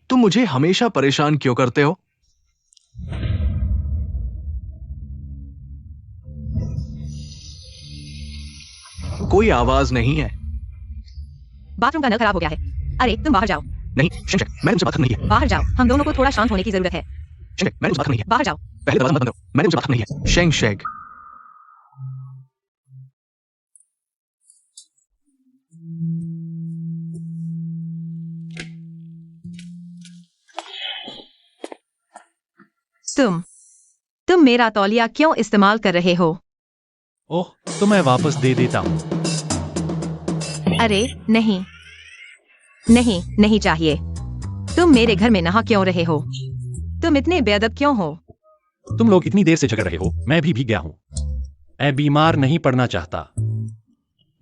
तुम मुझे हमेशा परेशान क्यों करते हो? कोई आवाज नहीं है। बाथरूम का नल खराब हो गया है। अरे तुम बाहर जाओ। नहीं शेंगशेग, मैंने तुमसे बात करनी है। बाहर जाओ, हम दोनों को थोड़ा शांत होने की जरूरत है। शेंगशेग, मैंने तुमसे बात करनी है। बाहर जाओ। पहले दरवाजा मत बंद करो, मैंने तुमसे बात करनी है। शेंगशेग, तुम मेरा तौलिया क्यों इस्तेमाल कर रहे हो? ओह, तो मैं वापस दे देता हूं। अरे नहीं, नहीं चाहिए। तुम मेरे घर में नहा क्यों रहे हो? तुम इतने बेअदब क्यों हो? तुम लोग इतनी देर से झगड़ रहे हो, मैं भी भीग गया हूं। मैं बीमार नहीं पड़ना चाहता।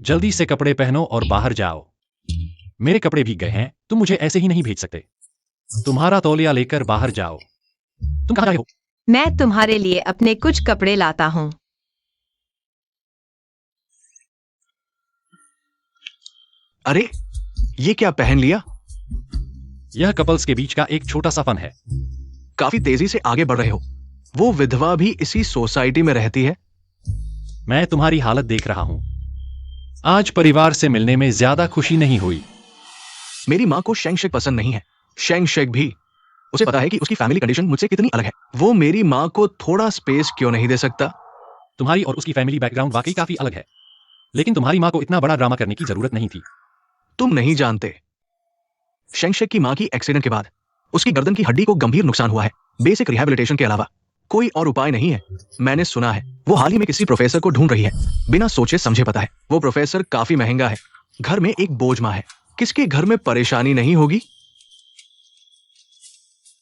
जल्दी से कपड़े पहनो और बाहर जाओ। मेरे कपड़े भीग गए हैं, तुम मुझे ऐसे ही नहीं भेज सकते। तुम्हारा तौलिया लेकर बाहर जाओ। तुम कहाँ जा रहे हो? मैं तुम्हारे लिए अपने कुछ कपड़े लाता हूँ। अरे, ये क्या पहन लिया? यह कपल्स के बीच का एक छोटा सा फन है। काफी तेजी से आगे बढ़ रहे हो। वो विधवा भी इसी सोसाइटी में रहती है। मैं तुम्हारी हालत देख रहा हूं। आज परिवार से मिलने में ज्यादा खुशी नहीं हुई। मेरी माँ को शेंग शेक पसंद नहीं है। शेंग शेक भी। उसे पता है कि उसकी फैमिली कंडीशन मुझसे कितनी अलग है। वो मेरी माँ को थोड़ा स्पेस क्यों नहीं दे सकता? तुम्हारी और उसकी फैमिली बैकग्राउंड वाकई काफी अलग है, लेकिन तुम्हारी माँ को इतना बड़ा ड्रामा करने की जरूरत नहीं थी। तुम नहीं जानते। शेंग शेक की माँ की एक्सीडेंट के बाद उसकी गर्दन की हड्डी को गंभीर नुकसान हुआ है। बेसिक रिहैबिलिटेशन के अलावा कोई और उपाय नहीं है। मैंने सुना है वो हाल ही में किसी प्रोफेसर को ढूंढ रही है। बिना सोचे समझे। पता है वो प्रोफेसर काफी महंगा है। घर में एक बोझ माँ है। किसके घर में परेशानी नहीं होगी?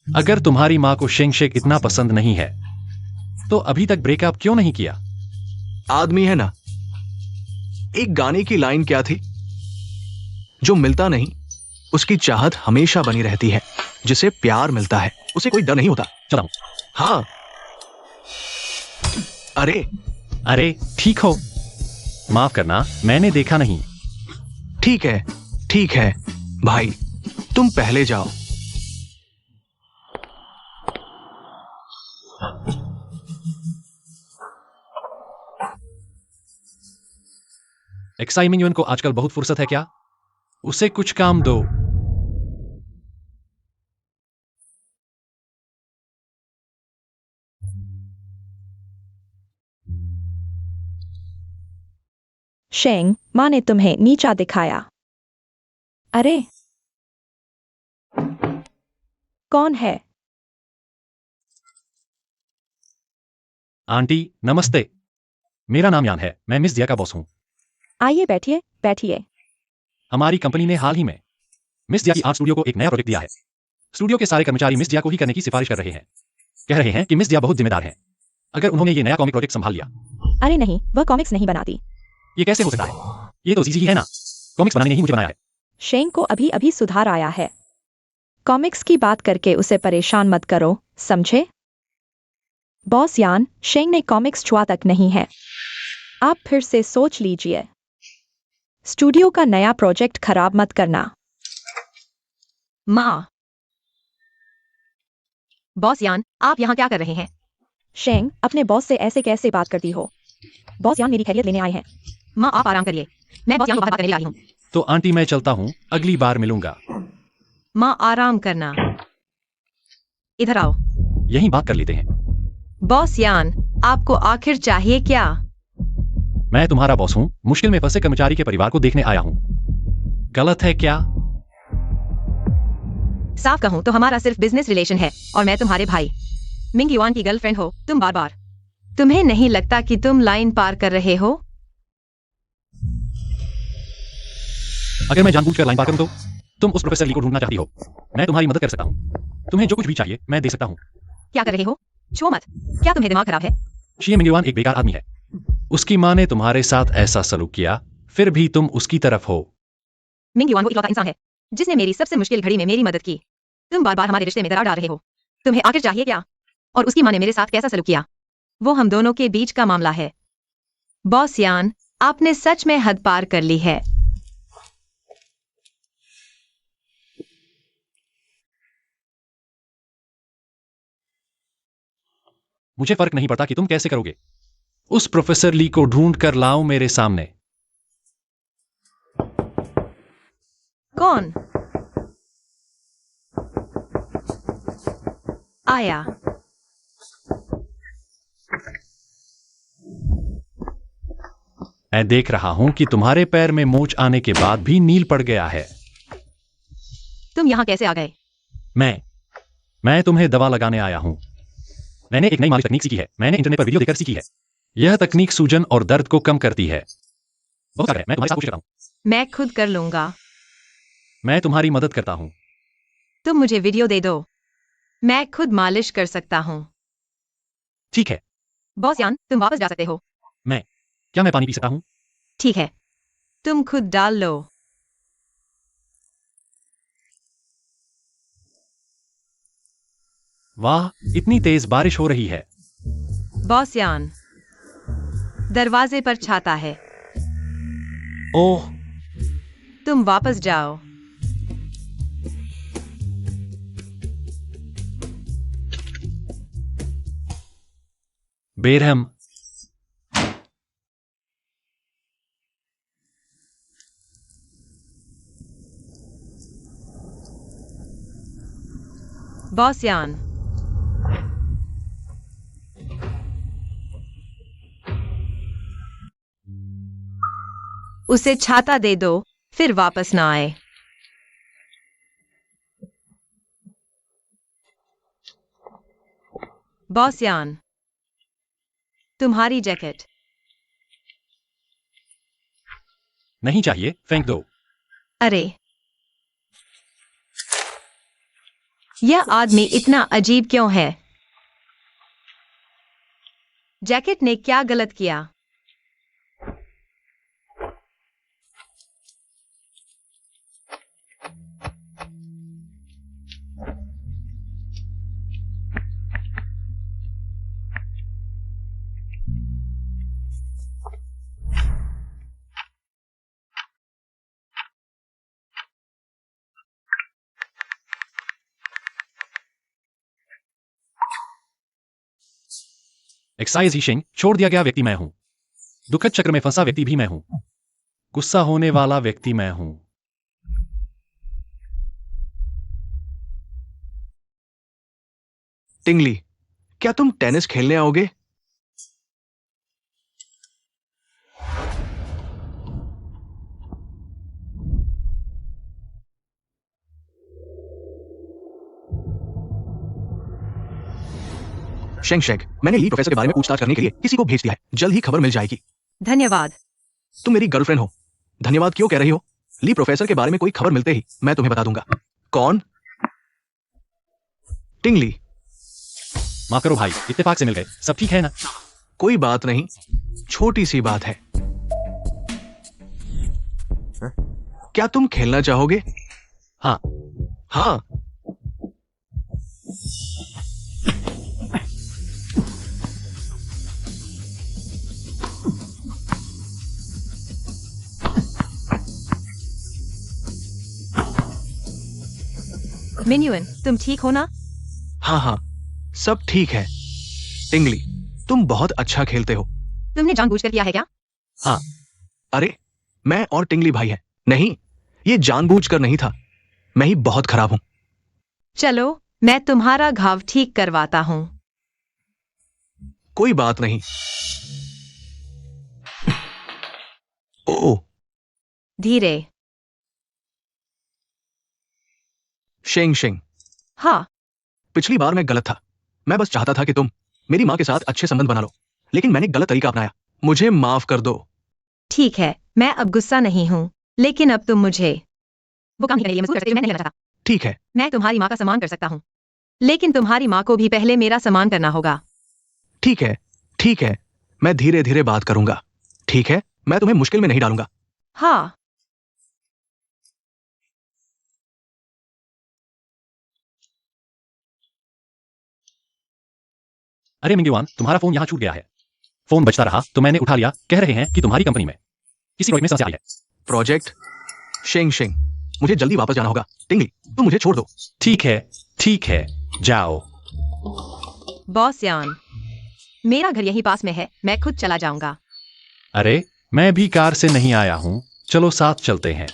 अगर तुम्हारी माँ को शेंग शेक इतना पसंद नहीं है तो अभी तक ब्रेकअप क्यों नहीं किया? आदमी है ना। एक गाने की लाइन क्या थी? जो मिलता नहीं उसकी चाहत हमेशा बनी रहती है। जिसे प्यार मिलता है उसे कोई डर नहीं होता। चला हूं। हाँ। अरे अरे ठीक हो, माफ करना, मैंने देखा नहीं। ठीक है भाई, तुम पहले जाओ। एक्साई मिंगयुन को आजकल बहुत फुर्सत है क्या? उसे कुछ काम दो। शेंग, माँ ने तुम्हें नीचा दिखाया। अरे, कौन है? आंटी नमस्ते, मेरा नाम यान है। मैं मिस दिया का बॉस हूं। आइए बैठिए बैठिए। हमारी कंपनी ने हाल ही में मिस दिया की आर्ट स्टूडियो को एक नया प्रोजेक्ट दिया है। स्टूडियो के सारे कर्मचारी मिस दिया को ही करने की सिफारिश कर रहे हैं। कह रहे हैं कि मिस दिया बहुत जिम्मेदार है। अगर उन्होंने ये नया कॉमिक प्रोजेक्ट संभाल लिया। अरे नहीं, वह कॉमिक्स नहीं बनाती। ये कैसे हो सकता है? ये तो जीजी ही है ना। कॉमिक्स बनाने ने ही मुझे बनाया है। शेंग को अभी अभी सुधार आया है। कॉमिक्स की बात करके उसे परेशान मत करो, समझे? बॉस यान, शेंग ने कॉमिक्स छुआ तक नहीं है। आप फिर से सोच लीजिए। स्टूडियो का नया प्रोजेक्ट खराब मत करना। माँ। बॉस यान, आप यहाँ क्या कर रहे हैं? शेंग, अपने बॉस से ऐसे कैसे बात करती हो? बॉस यान मेरी खैरियत लेने आए हैं। माँ आप आराम करिए, मैं बॉस यान को बात करने आई हूँ। तो आंटी मैं चलता हूं, अगली बार मिलूंगा। माँ आराम करना। इधर आओ। यहीं बात कर लेते हैं। बॉस यान, आपको आखिर चाहिए क्या? मैं तुम्हारा बॉस हूं, मुश्किल में फंसे कर्मचारी के परिवार को देखने आया हूं। गलत है क्या? साफ कहूं तो हमारा सिर्फ बिजनेस रिलेशन है और मैं तुम्हारे भाई मिंग युआन की गर्लफ्रेंड हो। तुम बार बार, तुम्हें नहीं लगता कि तुम लाइन पार कर रहे हो? अगर मैं जानबूझकर लाइन पार करूं तो तुम उस प्रोफेसर ली को ढूंढना चाहती हो। मैं तुम्हारी मदद कर सकता हूं। तुम्हें जो कुछ भी चाहिए मैं दे सकता हूं। क्या कर रहे हो? छुओ मत। क्या तुम्हें दिमाग खराब है? शी मिंग युआन एक बेकार आदमी है। उसकी माँ ने तुम्हारे साथ ऐसा सलूक किया, फिर भी तुम उसकी तरफ हो। मिंग युआन वो इकलौता इंसान है जिसने मेरी सबसे मुश्किल घड़ी में मेरी मदद की। तुम बार बार हमारे रिश्ते में दरार डाल रहे हो। तुम्हें आखिर चाहिए क्या? और उसकी माँ ने मेरे साथ कैसा सलूक किया, वो हम दोनों के बीच का मामला है। बॉस यान, आपने सच में हद पार कर ली है। मुझे फर्क नहीं पड़ता कि तुम कैसे करोगे। उस प्रोफेसर ली को ढूंढ कर लाओ मेरे सामने। कौन आया? मैं देख रहा हूं कि तुम्हारे पैर में मोच आने के बाद भी नील पड़ गया है। तुम यहाँ कैसे आ गए? मैं तुम्हें दवा लगाने आया हूं। मैंने एक नई मालिश तकनीक सीखी है। मैंने इंटरनेट पर वीडियो देखकर सीखी है। यह तकनीक सूजन और दर्द को कम करती है। बहुत है, मैं तुम्हारे साथ कोशिश करता हूं। मैं खुद कर लूंगा। मैं तुम्हारी मदद करता हूं। तुम मुझे वीडियो दे दो, मैं खुद मालिश कर सकता हूँ। ठीक है। बॉस यान, तुम वापस जा सकते हो। क्या मैं पानी पी सकता हूं? ठीक है। तुम खुद डाल लो। वाह, इतनी तेज बारिश हो रही है। बॉस यान, दरवाजे पर छाता है। ओह, तुम वापस जाओ। बेरहम। बॉस यान, उसे छाता दे दो, फिर वापस ना आए। बॉस यान, तुम्हारी जैकेट। नहीं चाहिए, फेंक दो। अरे, यह आदमी इतना अजीब क्यों है? जैकेट ने क्या गलत किया? एक्साइजिशिंग, छोड़ दिया गया व्यक्ति मैं हूं। दुखद चक्र में फंसा व्यक्ति भी मैं हूं। गुस्सा होने वाला व्यक्ति मैं हूं। टिंगली, क्या तुम टेनिस खेलने आओगे? शेंगशेक, मैंने ली प्रोफेसर के बारे में पूछताछ करने के लिए किसी को भेज दिया है। जल्द ही खबर मिल जाएगी। धन्यवाद। तुम मेरी गर्लफ्रेंड हो। धन्यवाद क्यों कह रही हो? ली प्रोफेसर के बारे में कोई खबर मिलते ही मैं तुम्हें बता दूंगा। कौन? टिंगली। माफ करो भाई, इत्तेफाक से मिल गए। सब ठीक है ना? कोई बात नहीं, छोटी सी बात है। क्या तुम खेलना चाहोगे? हाँ। हाँ। मिन्युअन, तुम ठीक हो ना? हाँ हाँ, सब ठीक है। टिंगली, तुम बहुत अच्छा खेलते हो। तुमने जानबूझकर किया है क्या? हाँ। अरे, मैं और टिंगली भाई हैं। नहीं, ये जानबूझकर नहीं था। मैं ही बहुत खराब हूं। चलो, मैं तुम्हारा घाव ठीक करवाता हूँ। कोई बात नहीं। ओह, धीरे। शेंग शेंग, हाँ, पिछली बार मैं गलत था। मैं बस चाहता था कि तुम मेरी माँ के साथ अच्छे संबंध बना लो, लेकिन मैंने गलत तरीका अपनाया। मुझे माफ कर दो। ठीक है, मैं अब गुस्सा नहीं हूँ, लेकिन अब तुम मुझे वो काम ही करने के लिए मजबूर कर सकते हो जो मैं नहीं करना चाहता। ठीक है। मैं तुम्हारी माँ का सम्मान कर सकता हूँ, लेकिन तुम्हारी माँ को भी पहले मेरा सम्मान करना होगा। ठीक है। ठीक है, मैं धीरे धीरे बात करूंगा। ठीक है, मैं तुम्हें मुश्किल में नहीं डालूंगा। हाँ। अरे मिंगवान, तुम्हारा फोन यहाँ छूट गया है। फोन बजता रहा तो मैंने उठा लिया। कह रहे हैं कि तुम्हारी कंपनी में किसी प्रोजेक्ट में समस्या आई है। प्रोजेक्ट? शेंग शेंग, मुझे जल्दी वापस जाना होगा। टिंगली, तुम मुझे छोड़ दो। ठीक है, जाओ। बॉस यान, मेरा घर यहीं पास में है, मैं खुद चला जाऊंगा। अरे, मैं भी कार से नहीं आया हूं। चलो साथ चलते हैं।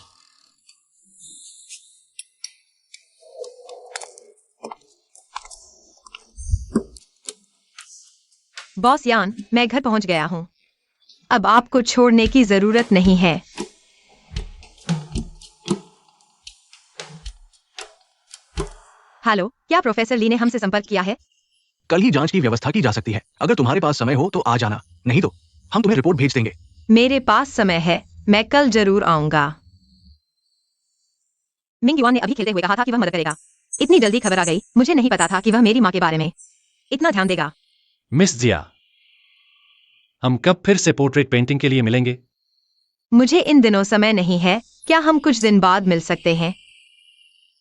बॉस यान, मैं घर पहुंच गया हूं। अब आपको छोड़ने की जरूरत नहीं है। हेलो, क्या प्रोफेसर ली ने हमसे संपर्क किया है? कल ही जांच की व्यवस्था की जा सकती है। अगर तुम्हारे पास समय हो तो आ जाना, नहीं तो हम तुम्हें रिपोर्ट भेज देंगे। मेरे पास समय है, मैं कल जरूर आऊंगा। मिंग युआन ने अभी खेलते हुए कहा था कि वह मदद करेगा। इतनी जल्दी खबर आ गई, मुझे नहीं पता था कि वह मेरी माँ के बारे में इतना ध्यान देगा। मिस जिया, हम कब फिर से पोर्ट्रेट पेंटिंग के लिए मिलेंगे? मुझे इन दिनों समय नहीं है, क्या हम कुछ दिन बाद मिल सकते हैं?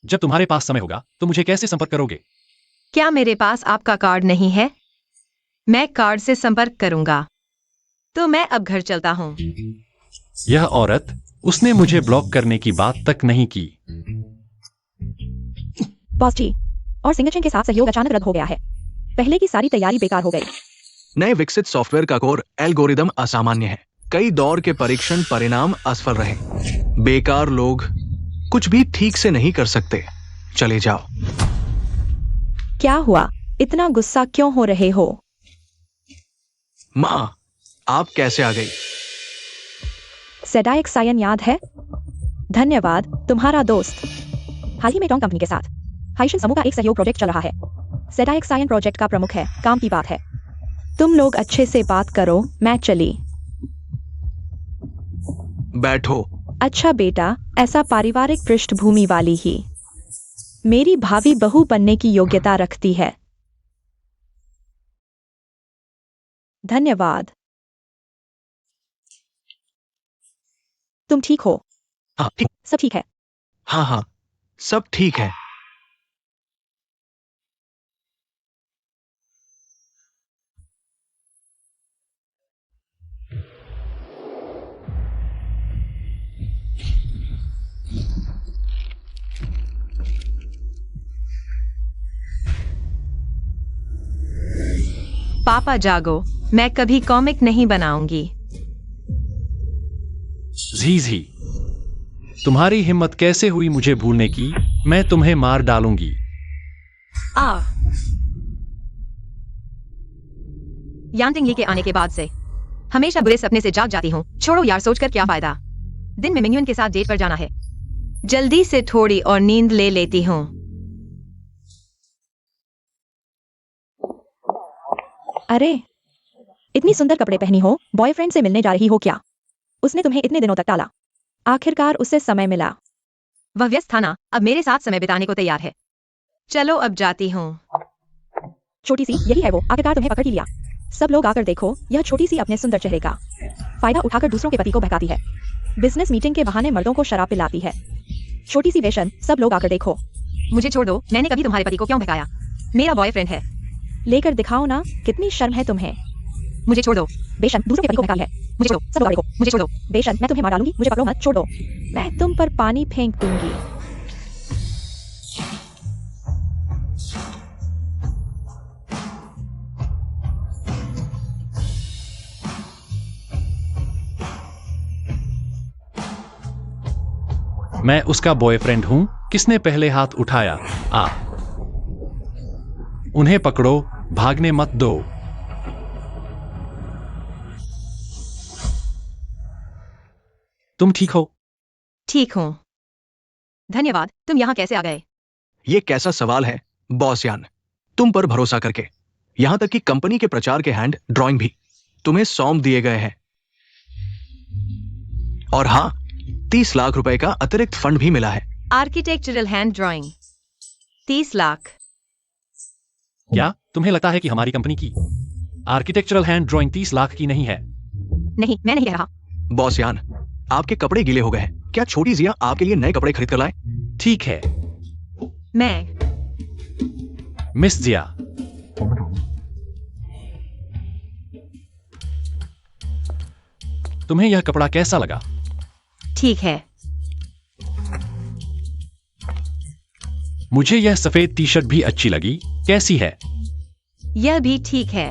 जब तुम्हारे पास समय होगा तो मुझे कैसे संपर्क करोगे? क्या मेरे पास आपका कार्ड नहीं है? मैं कार्ड से संपर्क करूंगा। तो मैं अब घर चलता हूँ। यह औरत, उसने मुझे ब्लॉक करने की बात तक नहीं की। बॉस जी, और सिंगचन के साथ सहयोग अचानक रद्द हो गया है। पहले की सारी तैयारी बेकार हो गई। नए विकसित सॉफ्टवेयर का कोर एल्गोरिदम असामान्य है। कई दौर के परीक्षण परिणाम असफल रहे। बेकार लोग कुछ भी ठीक से नहीं कर सकते। चले जाओ। क्या हुआ? इतना गुस्सा क्यों हो रहे हो? माँ, आप कैसे आ गई? सेडाइक सायन याद है? धन्यवाद, तुम्हारा दोस्त। हाल ही में टोंग कंपनी के साथ हाइशन समूह का एक सहयोग प्रोजेक्ट चल रहा है। सेडाइक सायन प्रोजेक्ट का प्रमुख है, काम की बात है। तुम लोग अच्छे से बात करो, मैं चली। बैठो। अच्छा बेटा, ऐसा पारिवारिक पृष्ठभूमि वाली ही मेरी भावी बहू बनने की योग्यता रखती है। धन्यवाद। तुम ठीक हो? हाँ ठीक। सब ठीक है? हाँ हाँ, सब ठीक है। पापा जागो, मैं कभी कॉमिक नहीं बनाऊंगी। झी, तुम्हारी हिम्मत कैसे हुई मुझे भूलने की? मैं तुम्हें मार डालूंगी। आ यांटिंग के आने के बाद से हमेशा बुरे सपने से जाग जाती हूँ। छोड़ो यार, सोचकर क्या फायदा। दिन में मिंगयुन के साथ डेट पर जाना है। जल्दी से थोड़ी और नींद ले लेती हूँ। अरे, इतनी सुंदर कपड़े पहनी हो, बॉयफ्रेंड से मिलने जा रही हो क्या? उसने तुम्हें इतने दिनों तक टाला, आखिरकार उससे समय मिला। वह व्यस्त था ना, अब मेरे साथ समय बिताने को तैयार है। चलो अब जाती हूँ। छोटी सी, यही है वो, आखिरकार तुम्हें पकड़ ही लिया। सब लोग आकर देखो, यह छोटी सी अपने सुंदर चेहरे का फायदा उठाकर दूसरों के पति को बहकाती है। बिजनेस मीटिंग के बहाने मर्दों को शराब पिलाती है। छोटी सी वेशन, सब लोग आकर देखो। मुझे छोड़ दो, मैंने कभी तुम्हारे पति को क्यों बहकाया? मेरा बॉयफ्रेंड है। लेकर दिखाओ ना, कितनी शर्म है तुम्हें। मुझे छोड़ दो। बेशन, दूसरों के पति को बहकाई है। मुझे छोड़ो, सब लोग देखो, मुझे छोड़ दो। बेशन, मैं तुम्हें मार डालूंगी, मुझे पकड़ो मत, छोड़ दो। मैं तुम पर पानी फेंक दूंगी। मैं उसका बॉयफ्रेंड हूं। किसने पहले हाथ उठाया? आ, उन्हें पकड़ो, भागने मत दो। तुम ठीक हो? ठीक हूँ। धन्यवाद। तुम यहाँ कैसे आ गए? ये कैसा सवाल है बॉस यान, तुम पर भरोसा करके। यहां तक कि कंपनी के प्रचार के हैंड ड्राइंग भी तुम्हें सौंप दिए गए हैं। और हाँ, 30 लाख रुपए का अतिरिक्त फंड भी मिला है। Architectural hand drawing 30 lakh. क्या तुम्हें लगता है कि हमारी कंपनी की आर्किटेक्चरल हैंड ड्राइंग 30 लाख की नहीं है? नहीं, मैं नहीं कह रहा। बॉस यान, आपके कपड़े गीले हो गए हैं। क्या छोटी जिया आपके लिए नए कपड़े खरीद कर लाए? ठीक है मैं मिस जिया। तुम्हें यह कपड़ा कैसा लगा? ठीक है। मुझे यह सफेद टी शर्ट भी अच्छी लगी। कैसी है? यह भी ठीक है।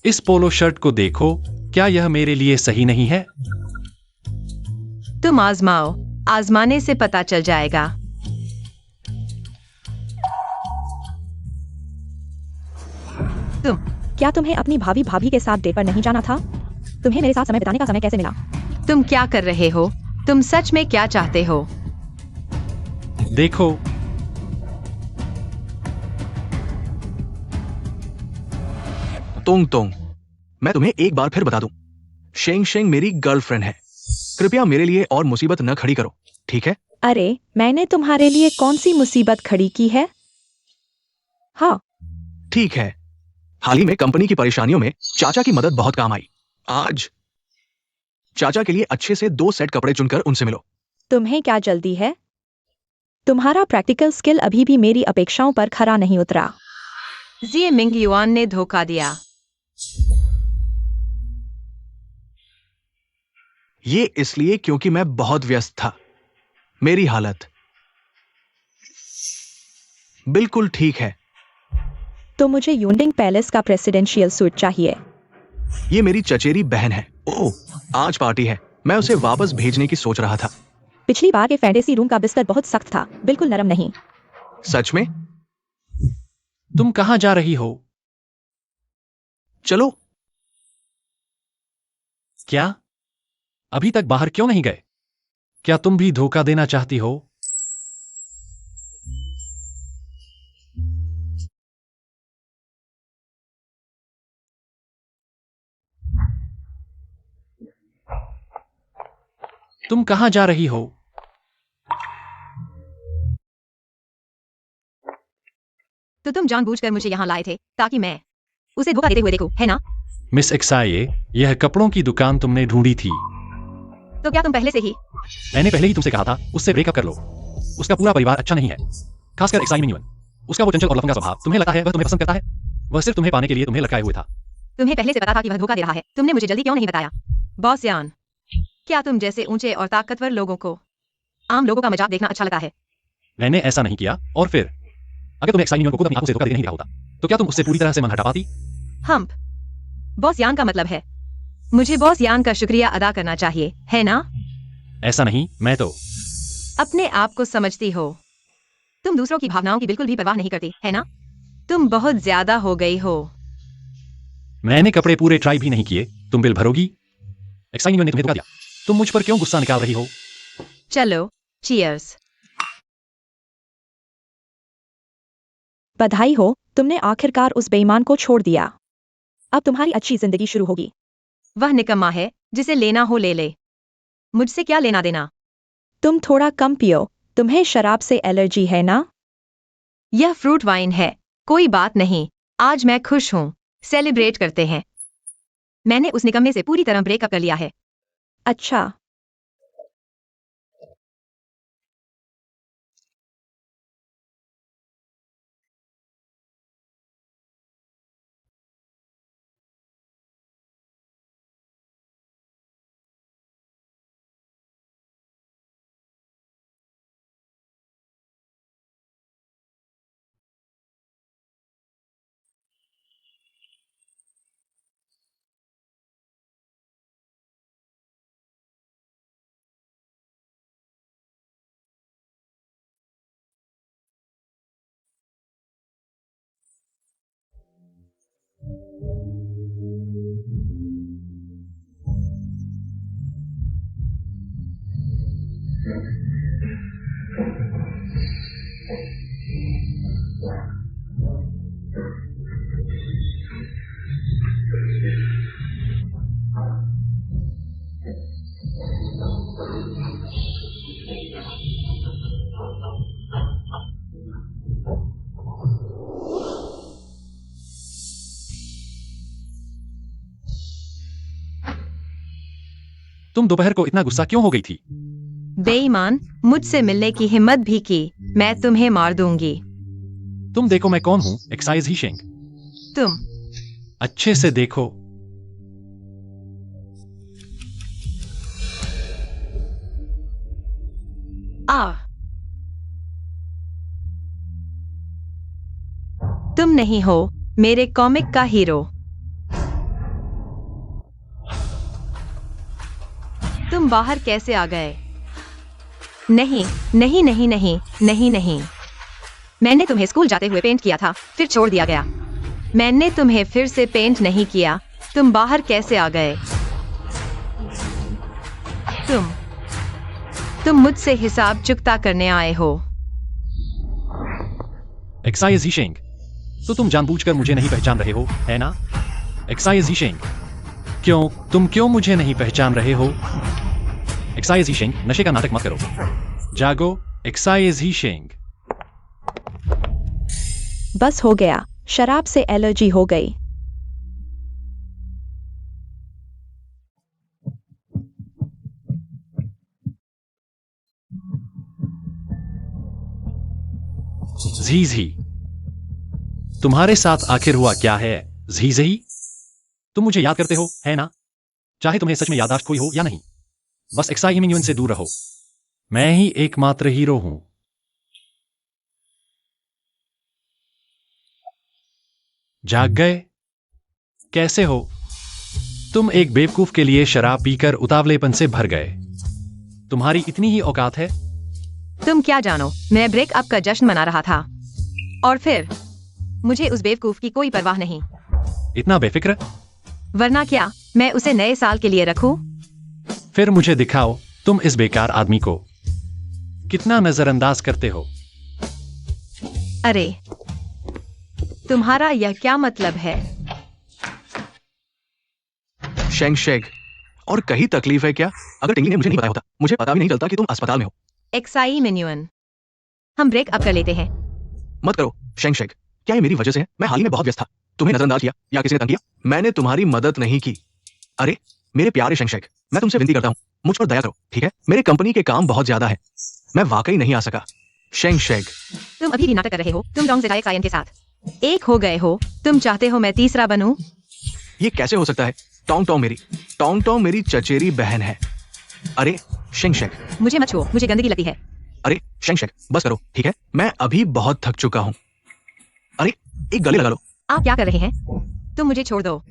इस पोलो शर्ट को देखो, क्या यह मेरे लिए सही नहीं है? तुम आजमाओ, आजमाने से पता चल जाएगा। तुम क्या तुम्हें अपनी भाभी भाभी के साथ डेट पर नहीं जाना था? तुम्हें मेरे साथ समय बिताने का समय कैसे मिला? तुम क्या कर रहे हो? तुम सच में क्या चाहते हो? देखो, तोंग तोंग, मैं तुम्हें एक बार फिर बता दूं, शेंग शेंग मेरी गर्लफ्रेंड है। कृपया मेरे लिए और मुसीबत न खड़ी करो, ठीक है? अरे, मैंने तुम्हारे लिए कौन सी मुसीबत खड़ी की है? हाँ, ठीक है, हाल ही में कंपनी की परेशानियों में चाचा की मदद बहुत काम आई। आज चाचा के लिए अच्छे से 2 सेट कपड़े चुनकर उनसे मिलो। तुम्हें क्या जल्दी है? तुम्हारा प्रैक्टिकल स्किल अभी भी मेरी अपेक्षाओं पर खरा नहीं उतरा। जिए मिंग युआन ने धोखा दिया। ये इसलिए क्योंकि मैं बहुत व्यस्त था। मेरी हालत बिल्कुल ठीक है। तो मुझे यूनिंग पैलेस का प्रेसिडेंशियल सूट चाहिए। ये मेरी चचेरी बहन है। ओह, आज पार्टी है। मैं उसे वापस भेजने की सोच रहा था। पिछली बार के फैंटेसी रूम का बिस्तर बहुत सख्त था, बिल्कुल नरम नहीं। सच में? तुम कहां जा रही हो? चलो। क्या? अभी तक बाहर क्यों नहीं गए? क्या तुम भी धोखा देना चाहती हो? तुम कहां जा रही हो? तो तुम जानबूझकर मुझे यहाँ लाए थे ताकि मैं उसे धोखा देते हुए देखूं, है ना? मिस एक्साये, यह कपड़ों की दुकान तुमने ढूंढी थी। तो क्या तुम पहले से ही? मैंने पहले ही तुमसे कहा था उससे ब्रेकअप कर लो। उसका पूरा परिवार अच्छा नहीं है, खासकर एक्साई मिन्युअन। उसका वो चंचल और लफंगा स्वभाव, तुम्हें लगता है वह तुम्हें पसंद करता है? वह सिर्फ तुम्हें पाने के लिए तुम्हें लटकाए हुए था। तुम्हें पहले से पता था कि वह धोखा दे रहा है। तुमने मुझे जल्दी क्यों नहीं बताया? बॉस यान, क्या तुम जैसे ऊंचे और ताकतवर लोगों को आम लोगों का मजाक देखना अच्छा लगता है? मैंने ऐसा नहीं किया। और फिर अगर तुम्हें एक्साई मिन्युअन को खुद अपनी आंखों से धोखा देने नहीं दिया होता, तो क्या तुम उससे पूरी तरह से मन हटा पाती? हम्प, बॉस यान का मतलब है मुझे बॉस यान का शुक्रिया अदा करना चाहिए, है ना? ऐसा नहीं, मैं तो अपने आप को समझती हो। तुम दूसरों की भावनाओं की बिल्कुल भी परवाह नहीं करती, है ना? तुम बहुत ज्यादा हो गई हो। मैंने कपड़े पूरे ट्राई भी नहीं किए। तुम बिल भरोगी? एक्साई मिन्युअन ने तुम्हें धोखा दिया। तुम मुझ पर क्यों गुस्सा निकाल रही हो? चलो, चीयर्स। बधाई हो, तुमने आखिरकार उस बेईमान को छोड़ दिया। अब तुम्हारी अच्छी जिंदगी शुरू होगी। वह निकम्मा है, जिसे लेना हो ले ले। मुझसे क्या लेना देना? तुम थोड़ा कम पियो। तुम्हें शराब से एलर्जी है ना? यह फ्रूट वाइन है। कोई बात नहीं, आज मैं खुश हूँ। सेलिब्रेट करते हैं। मैंने उस निकम्मे से पूरी तरह ब्रेकअप कर लिया है। अच्छा। तुम दोपहर को इतना गुस्सा क्यों हो गई थी? बेईमान, मुझसे मिलने की हिम्मत भी की, मैं तुम्हें मार दूंगी। तुम देखो मैं कौन हूं, एक्साइज ही शेंग। तुम अच्छे से देखो। आ तुम नहीं हो मेरे कॉमिक का हीरो। तुम बाहर कैसे आ गए? नहीं नहीं नहीं नहीं नहीं नहीं, मैंने तुम्हें स्कूल जाते हुए पेंट किया था, फिर छोड़ दिया गया। मैंने तुम्हें फिर से पेंट नहीं किया। तुम बाहर कैसे आ गए? तुम मुझसे हिसाब चुकता करने आए हो। एक्साइज ही शेंग, तो तुम जानबूझकर मुझे नहीं पहचान रहे हो, है ना? एक्साइज ही शेंग, तुम क्यों मुझे नहीं पहचान रहे हो? एक्साइज ही शेंग, नशे का नाटक मत करो। जागो, एक्साइज ही शेंग। बस हो गया, शराब से एलर्जी हो गई। झीझी, तुम्हारे साथ आखिर हुआ क्या है झीझी? तुम मुझे याद करते हो, है ना? चाहे तुम्हें सच में याददाश्त खोई हो या नहीं, बस एक्साई मिन्यून से दूर रहो। मैं ही एकमात्र हीरो हूं। जाग गए? कैसे हो? तुम एक बेवकूफ के लिए शराब पीकर उतावलेपन से भर गए। तुम्हारी इतनी ही औकात है? तुम क्या जानो, मैं ब्रेकअप का जश्न मना रहा था और फिर मुझे उस बेवकूफ की कोई परवाह नहीं। इतना बेफिक्र? वरना क्या मैं उसे नए साल के लिए रखूं? फिर मुझे दिखाओ तुम इस बेकार आदमी को कितना नजरअंदाज करते हो। अरे, तुम्हारा यह क्या मतलब है? शेंग शेग, और कहीं तकलीफ है क्या? अगर टिंगली ने मुझे नहीं बताया होता, मुझे पता भी नहीं चलता कि तुम अस्पताल में हो। एक्साई मिन्यून, हम ब्रेकअप कर लेते हैं। मत करो शेंग शेग, क्या ये मेरी वजह से है? मैं हाल ही में बहुत व्यस्त था। तुम्हें नजरअंदाज किया या किसी ने तंग किया? मैंने तुम्हारी मदद नहीं की। अरे मेरे प्यारे शेंग शेग, मैं तुमसे विनती करता हूँ, मुझ पर दया करो, ठीक है? मेरे कंपनी के काम बहुत ज्यादा है, मैं वाकई नहीं आ सका। शेंग शेग, तुम अभी भी नाटक कर रहे हो। तुम डोंग ज़ेडाइक सायन के साथ एक हो गए हो। तुम चाहते हो मैं तीसरा बनूं? ये कैसे हो सकता है? टोंग टोंग मेरी चचेरी बहन है। अरे शेंग शेग, मुझे मत छुओ, मुझे गंदगी लगती है। अरे शेंग शेग, बस करो, ठीक है? मैं अभी बहुत थक चुका हूँ। अरे एक गले लगा लो। आप क्या कर रहे हैं? तुम मुझे छोड़ दो।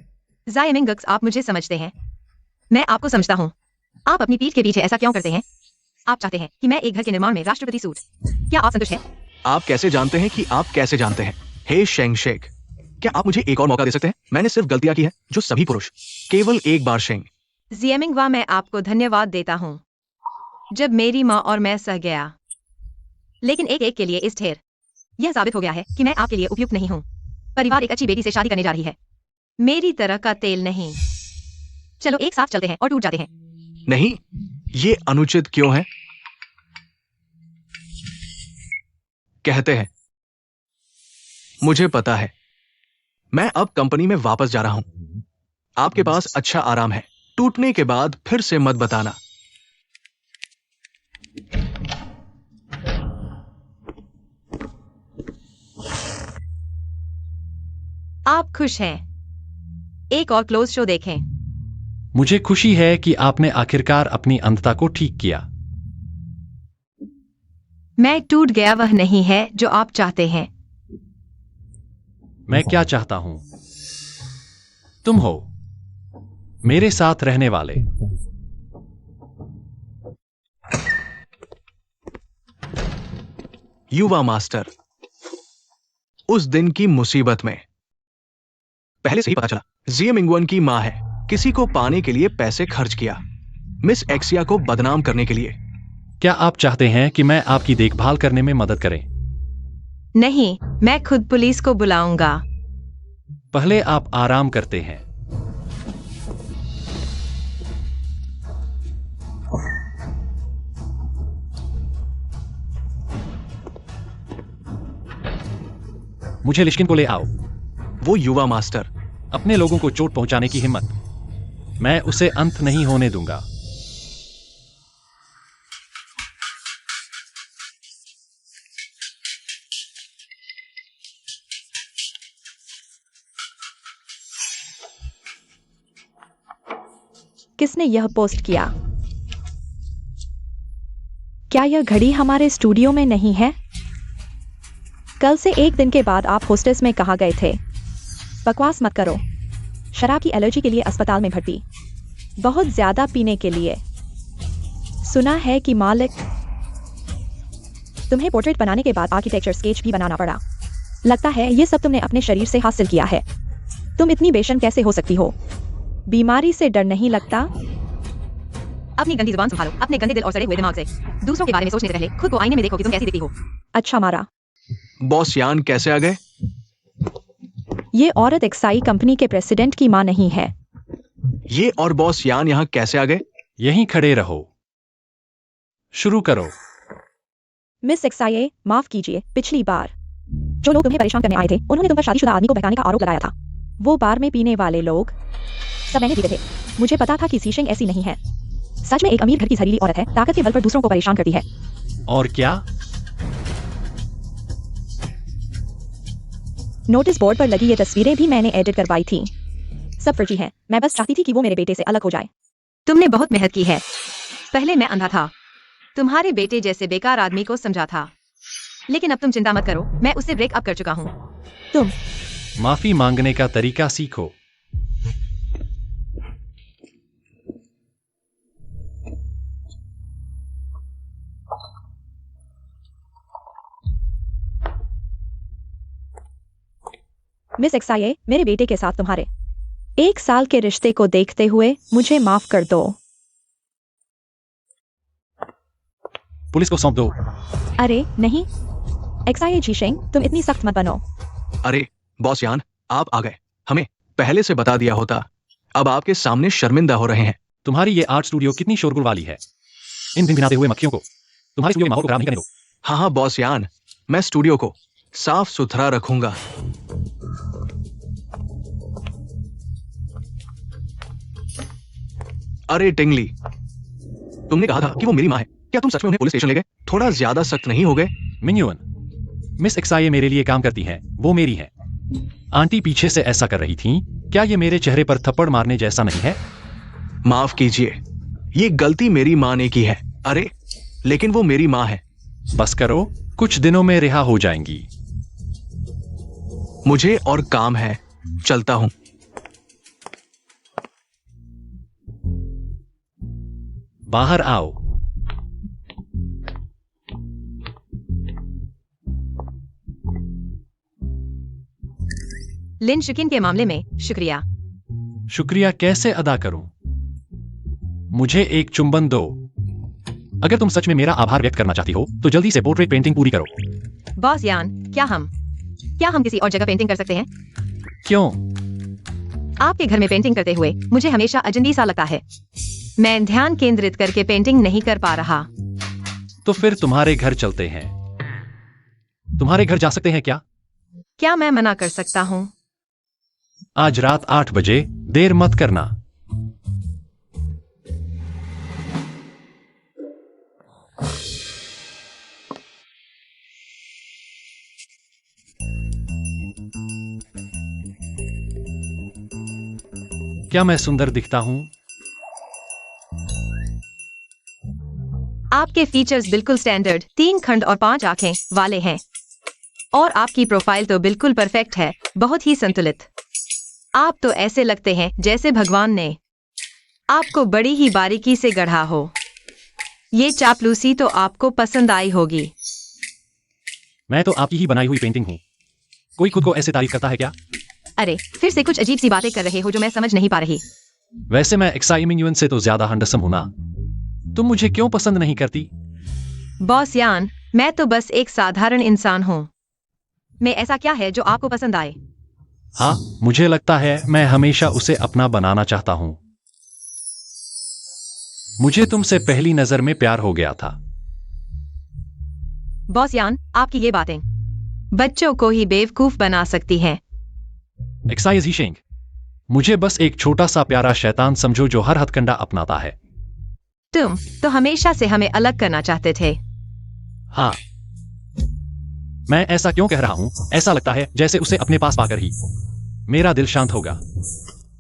ज़ायमिंगक्स, आप मुझे समझते हैं, मैं आपको समझता हूँ। आप अपनी पीठ के पीछे ऐसा क्यों करते हैं? आप चाहते हैं कि मैं एक घर के निर्माण में राष्ट्रपति सूट। क्या आप संतुष्ट हैं? आप कैसे जानते हैं कि आप कैसे जानते हैं? हे शेंग शेग, क्या आप मुझे एक और मौका दे सकते हैं? मैंने सिर्फ गलतियां की है जो सभी पुरुष, केवल एक बार शेंग। ज़ियमिंगवा, मैं आपको धन्यवाद देता हूँ जब मेरी माँ और मैं सह गया, लेकिन एक के लिए इस ढेर यह साबित हो गया है कि मैं आपके लिए उपयुक्त नहीं हूँ। परिवार एक अच्छी बेटी से शादी करने जा रही है, मेरी तरह का तेल नहीं। चलो एक साथ चलते हैं और टूट जाते हैं। नहीं, ये अनुचित क्यों है? कहते हैं, मुझे पता है, मैं अब कंपनी में वापस जा रहा हूं। आपके पास अच्छा आराम है, टूटने के बाद फिर से मत बताना। आप खुश हैं? एक और क्लोज शो देखें। मुझे खुशी है कि आपने आखिरकार अपनी अंधता को ठीक किया। मैं टूट गया वह नहीं है जो आप चाहते हैं। मैं क्या चाहता हूं? तुम हो मेरे साथ रहने वाले। युवा मास्टर, उस दिन की मुसीबत में पहले से ही पता चला ज़ियमिंगवन की मां है। किसी को पाने के लिए पैसे खर्च किया, मिस एक्सिया को बदनाम करने के लिए। क्या आप चाहते हैं कि मैं आपकी देखभाल करने में मदद करें? नहीं, मैं खुद पुलिस को बुलाऊंगा। पहले आप आराम करते हैं। मुझे लिश्किन को ले आओ। वो युवा मास्टर, अपने लोगों को चोट पहुंचाने की हिम्मत, मैं उसे अंत नहीं होने दूंगा। किसने यह पोस्ट किया? क्या यह घड़ी हमारे स्टूडियो में नहीं है? कल से एक दिन के बाद आप होस्टेस में कहाँ गए थे? बकवास मत करो। शराब की एलर्जी के लिए अस्पताल में भर्ती, बहुत ज्यादा पीने के लिए। सुना है कि मालिक, तुम्हें पोर्ट्रेट बनाने के बाद आर्किटेक्चर स्केच भी बनाना पड़ा। लगता है ये सब तुमने अपने शरीर से हासिल किया है। तुम इतनी बेशर्म कैसे हो सकती हो? बीमारी से डर नहीं लगता? अपनी गंदी जुबान संभालो, अपने गंदे दिल और सड़े हुए दिमाग से। दूसरों के बारे में सोचने से पहले खुद को आईने में देखो कि तुम कैसी दिखती हो। अच्छा मारा। बॉस यान कैसे आ गए? ये औरत एक्साई कंपनी के प्रेसिडेंट की मां नहीं है। ये और बॉस यान यहां कैसे आ गए? यहीं खड़े रहो। शुरू करो। मिस एक्साई, माफ कीजिए, पिछली बार जो लोग तुम्हें परेशान करने आए थे उन्होंने तुम पर शादीशुदा आदमी को बहकाने का आरोप लगाया था। वो बार में पीने वाले लोग सब मैंने जीते थे। मुझे पता था कि जीशेंग ऐसी नहीं है। सच में एक अमीर घर की जहरीली औरत है, ताकत के बल पर दूसरों को परेशान करती है। और क्या? नोटिस बोर्ड पर लगी ये तस्वीरें भी मैंने एडिट करवाई थी। सब फर्जी है। मैं बस चाहती थी कि वो मेरे बेटे से अलग हो जाए। तुमने बहुत मेहनत की है। पहले मैं अंधा था, तुम्हारे बेटे जैसे बेकार आदमी को समझा था, लेकिन अब तुम चिंता मत करो, मैं उससे ब्रेकअप कर चुका हूँ। तुम माफी मांगने का तरीका सीखो। मिस एक्साये, मेरे बेटे के साथ तुम्हारे 1 साल के रिश्ते को देखते हुए मुझे माफ कर दो। पुलिस को सौंप दो। अरे नहीं एक्साये जीशेंग, तुम इतनी सख्त मत बनो। अरे बॉस यान, आप आ गए। हमें पहले से बता दिया होता। अब आपके सामने शर्मिंदा हो रहे हैं। तुम्हारी ये आर्ट स्टूडियो कितनी शोरगुल वाली है। इन भिनभिनाते हुए मक्खियों को तुम्हारे स्टूडियो के माहौल को खराब नहीं करने दो। हाँ बॉस यान, मैं स्टूडियो को साफ सुथरा रखूंगा। अरे टिंगली, तुमने कहा था कि वो मेरी माँ है। क्या तुम सच में उन्हें पुलिस स्टेशन ले गए? थोड़ा ज्यादा सख्त नहीं हो गए? मिन्युअन, मिस एक्साये मेरे लिए काम करती हैं, वो मेरी हैं। आंटी पीछे से ऐसा कर रही थीं। क्या ये मेरे चेहरे पर थप्पड़ मारने जैसा नहीं है? माफ कीजिए, ये गलती मेरी माँ ने की है। अरे लेकिन वो मेरी माँ है। बस करो, कुछ दिनों में रिहा हो जाएंगी। मुझे और काम है, चलता हूं। बाहर आओ। लिन शुकिन के मामले में शुक्रिया। शुक्रिया कैसे अदा करूं? मुझे एक चुंबन दो। अगर तुम सच में मेरा आभार व्यक्त करना चाहती हो तो जल्दी से पोर्ट्रेट पेंटिंग पूरी करो। बॉस यान, क्या हम किसी और जगह पेंटिंग कर सकते हैं? क्यों? आपके घर में पेंटिंग करते हुए मुझे हमेशा अजनबी सा लगता है। मैं ध्यान केंद्रित करके पेंटिंग नहीं कर पा रहा। तो फिर तुम्हारे घर चलते हैं। तुम्हारे घर जा सकते हैं क्या? क्या मैं मना कर सकता हूँ? आज रात 8 बजे, देर मत करना। क्या मैं सुंदर दिखता हूं? आपके फीचर्स बिल्कुल स्टैंडर्ड 3 खंड और 5 आंखें वाले हैं, और आपकी प्रोफाइल तो बिल्कुल परफेक्ट है, बहुत ही संतुलित। आप तो ऐसे लगते हैं जैसे भगवान ने आपको बड़ी ही बारीकी से गढ़ा हो। ये चापलूसी तो आपको पसंद आई होगी। मैं तो आपकी ही बनाई हुई पेंटिंग हूं। कोई खुद को ऐसे तारीफ करता है क्या? अरे फिर से कुछ अजीब सी बातें कर रहे हो जो मैं समझ नहीं पा रही। वैसे मैं एक्साई मिन्युअन से तो ज्यादा हंडसम हूं ना। तुम मुझे क्यों पसंद नहीं करती? बॉस यान, मैं तो बस एक साधारण इंसान हूँ। मैं ऐसा क्या है जो आपको पसंद आए? हाँ, मुझे लगता है मैं हमेशा उसे अपना बनाना चाहता हूं। मुझे तुमसे पहली नजर में प्यार हो गया था। बॉस यान, आपकी ये बातें बच्चों को ही बेवकूफ बना सकती हैं। एक्साई जीशेंग, मुझे बस एक छोटा सा प्यारा शैतान समझो जो हर हथकंडा अपनाता है। तुम तो हमेशा से हमें अलग करना चाहते थे। हाँ, मैं ऐसा क्यों कह रहा हूं? ऐसा लगता है जैसे उसे अपने पास पाकर ही मेरा दिल शांत होगा।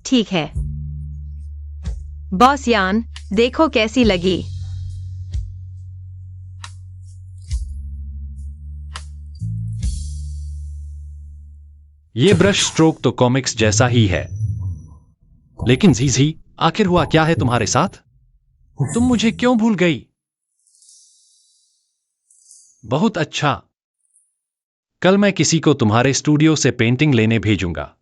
ठीक है बॉस यान, देखो कैसी लगी। ये ब्रश स्ट्रोक तो कॉमिक्स जैसा ही है। लेकिन जीजी, आखिर हुआ क्या है तुम्हारे साथ? तुम मुझे क्यों भूल गई? बहुत अच्छा, कल मैं किसी को तुम्हारे स्टूडियो से पेंटिंग लेने भेजूंगा।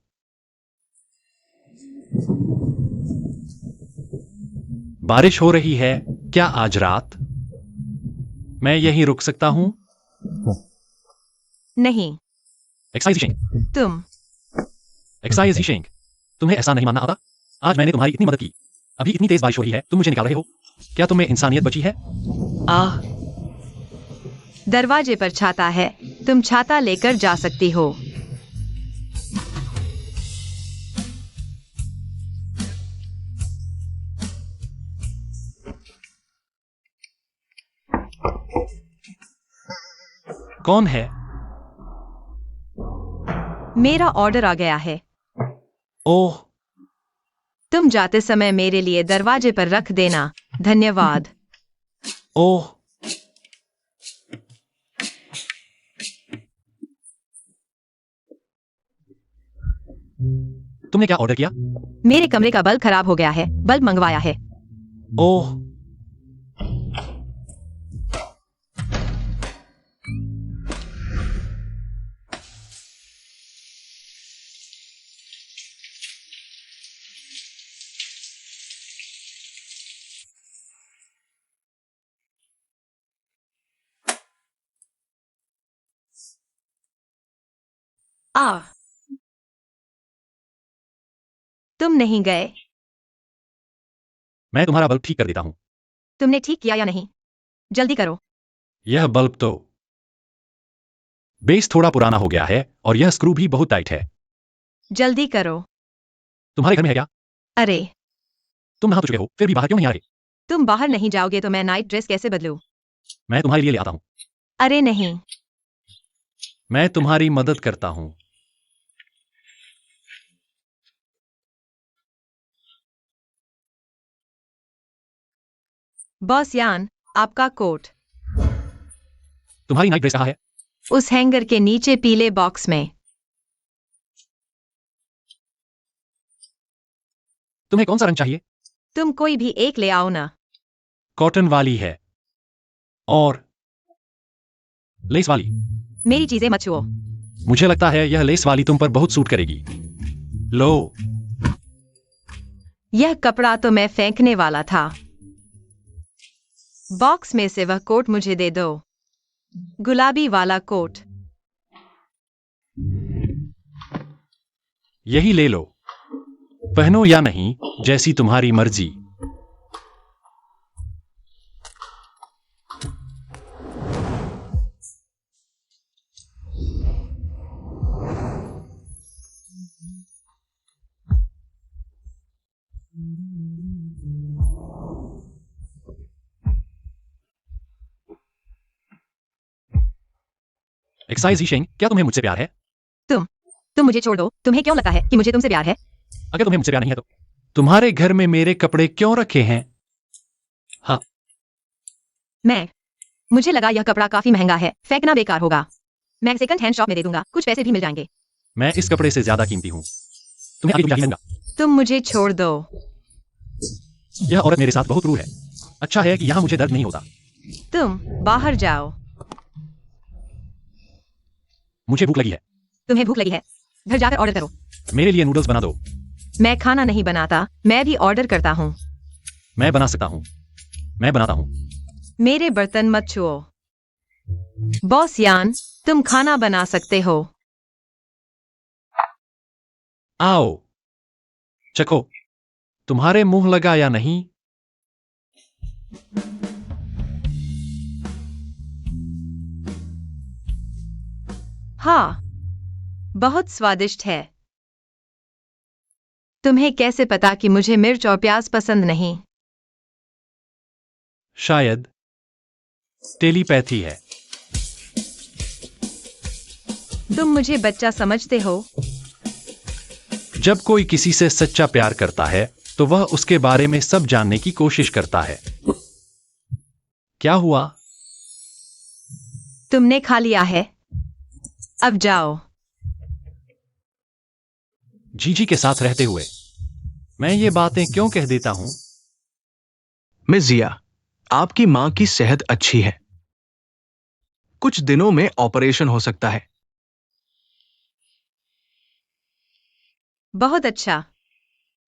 बारिश हो रही है क्या आज रात? मैं यहीं रुक सकता हूं? नहीं, एक्साइज शेंग, तुम एक्साइज शेंग, तुम्हें ऐसा नहीं मानना आता? आज मैंने तुम्हारी इतनी मदद की। अभी इतनी तेज बारिश हो रही है, तुम मुझे निकाल रहे हो? क्या तुम में इंसानियत बची है? दरवाजे पर छाता है। तुम छाता लेकर जा सकती हो। कौन है? मेरा ऑर्डर आ गया है। ओह, तुम जाते समय मेरे लिए दरवाजे पर रख देना। धन्यवाद। ओह, तुमने क्या ऑर्डर किया? मेरे कमरे का बल्ब खराब हो गया है। बल्ब मंगवाया है। ओह, आ तुम नहीं गए। मैं तुम्हारा बल्ब ठीक कर देता हूं। तुमने ठीक किया या नहीं? जल्दी करो। यह बल्ब तो बेस थोड़ा पुराना हो गया है और यह स्क्रू भी बहुत टाइट है। जल्दी करो। तुम्हारे घर में है क्या? अरे, तुम नहा तो चुके हो, फिर भी बाहर क्यों नहीं आ रहे? तुम बाहर नहीं जाओगे तो मैं नाइट ड्रेस कैसे बदलूं? मैं तुम्हारे लिए ले आता हूं। अरे नहीं। मैं तुम्हारी मदद करता हूं। बॉस यान, आपका कोट तुम्हारी नाइट ड्रेस कहाँ है? उस हैंगर के नीचे पीले बॉक्स में। तुम्हें कौन सा रंग चाहिए? तुम कोई भी एक ले आओ ना। कॉटन वाली है और लेस वाली। मेरी चीजें मत छुओ। मुझे लगता है यह लेस वाली तुम पर बहुत सूट करेगी। लो, यह कपड़ा तो मैं फेंकने वाला था। बॉक्स में से वह कोट मुझे दे दो। गुलाबी वाला कोट। यही ले लो। पहनो या नहीं, जैसी तुम्हारी मर्जी। एक्साइज ही शेंग, क्या तुम्हें मुझसे प्यार है? तुम मुझे छोड़ दो। तुम्हें क्यों लगता है कि मुझे तुमसे प्यार है? अगर तुम्हें मुझसे प्यार नहीं है तो तुम्हारे घर में मेरे कपड़े क्यों रखे हैं? हाँ, मुझे लगा यह कपड़ा काफी महंगा है। फेंकना बेकार होगा। मैं सेकंड हैंड शॉप में दे दूंगा। कुछ पैसे भी मिल जाएंगे। मैं इस कपड़े से ज्यादा कीमती हूं। तुम्हें आगे तुम जाने दूंगा। तुम मुझे छोड़ दो। यह औरत मेरे साथ बहुत रूड है। अच्छा है कि यहां मुझे दर्द नहीं होता। तुम बाहर जाओ। मुझे भूख लगी है। तुम्हें भूख लगी है? घर जाकर ऑर्डर करो। मेरे लिए नूडल्स बना दो। मैं खाना नहीं बनाता। मैं भी ऑर्डर करता हूँ। मैं बना सकता हूं। मैं बनाता हूं। मेरे बर्तन मत छुओ। बॉस यान, तुम खाना बना सकते हो। आओ, चखो। तुम्हारे मुंह लगा या नहीं? हाँ, बहुत स्वादिष्ट है। तुम्हें कैसे पता कि मुझे मिर्च और प्याज पसंद नहीं? शायद टेलीपैथी है। तुम मुझे बच्चा समझते हो? जब कोई किसी से सच्चा प्यार करता है तो वह उसके बारे में सब जानने की कोशिश करता है। क्या हुआ? तुमने खा लिया है। अब जाओ। जीजी के साथ रहते हुए मैं ये बातें क्यों कह देता हूं? मिस जिया, आपकी मां की सेहत अच्छी है। कुछ दिनों में ऑपरेशन हो सकता है। बहुत अच्छा।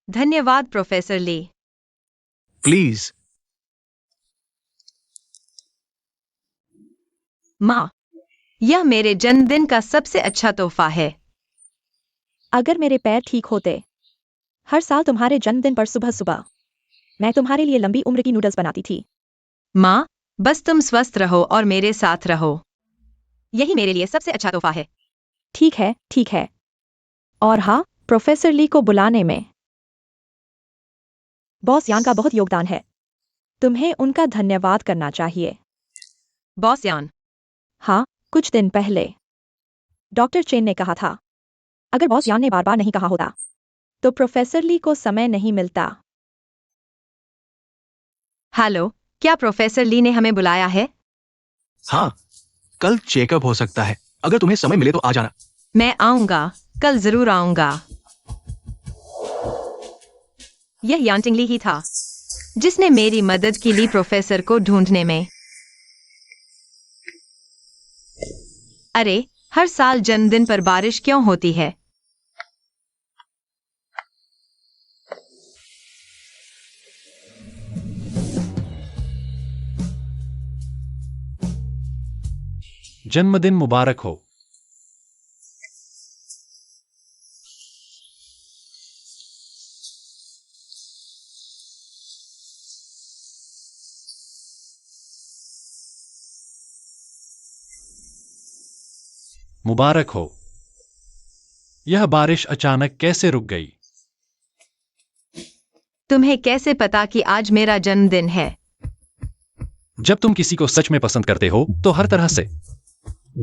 धन्यवाद प्रोफेसर ली। प्लीज। माँ, यह मेरे जन्मदिन का सबसे अच्छा तोहफा है। अगर मेरे पैर ठीक होते, हर साल तुम्हारे जन्मदिन पर सुबह सुबह मैं तुम्हारे लिए लंबी उम्र की नूडल्स बनाती थी। माँ, बस तुम स्वस्थ रहो और मेरे साथ रहो। यही मेरे लिए सबसे अच्छा तोहफा है। ठीक है, ठीक है। और हाँ, प्रोफेसर ली को बुलाने में बॉस यान का बहुत योगदान है। तुम्हें उनका धन्यवाद करना चाहिए। बॉस यान? हाँ, कुछ दिन पहले डॉक्टर चेन ने कहा था, अगर बॉस यान ने बार बार नहीं कहा होता तो प्रोफेसर ली को समय नहीं मिलता। हेलो, क्या प्रोफेसर ली ने हमें बुलाया है? हाँ, कल चेकअप हो सकता है। अगर तुम्हें समय मिले तो आ जाना। मैं आऊंगा, कल जरूर आऊंगा। यह यान टिंगली ही था जिसने मेरी मदद की ली प्रोफेसर को ढूंढने में। अरे, हर साल जन्मदिन पर बारिश क्यों होती है? जन्मदिन मुबारक हो। मुबारक हो। यह बारिश अचानक कैसे रुक गई? तुम्हें कैसे पता कि आज मेरा जन्मदिन है? जब तुम किसी को सच में पसंद करते हो तो हर तरह से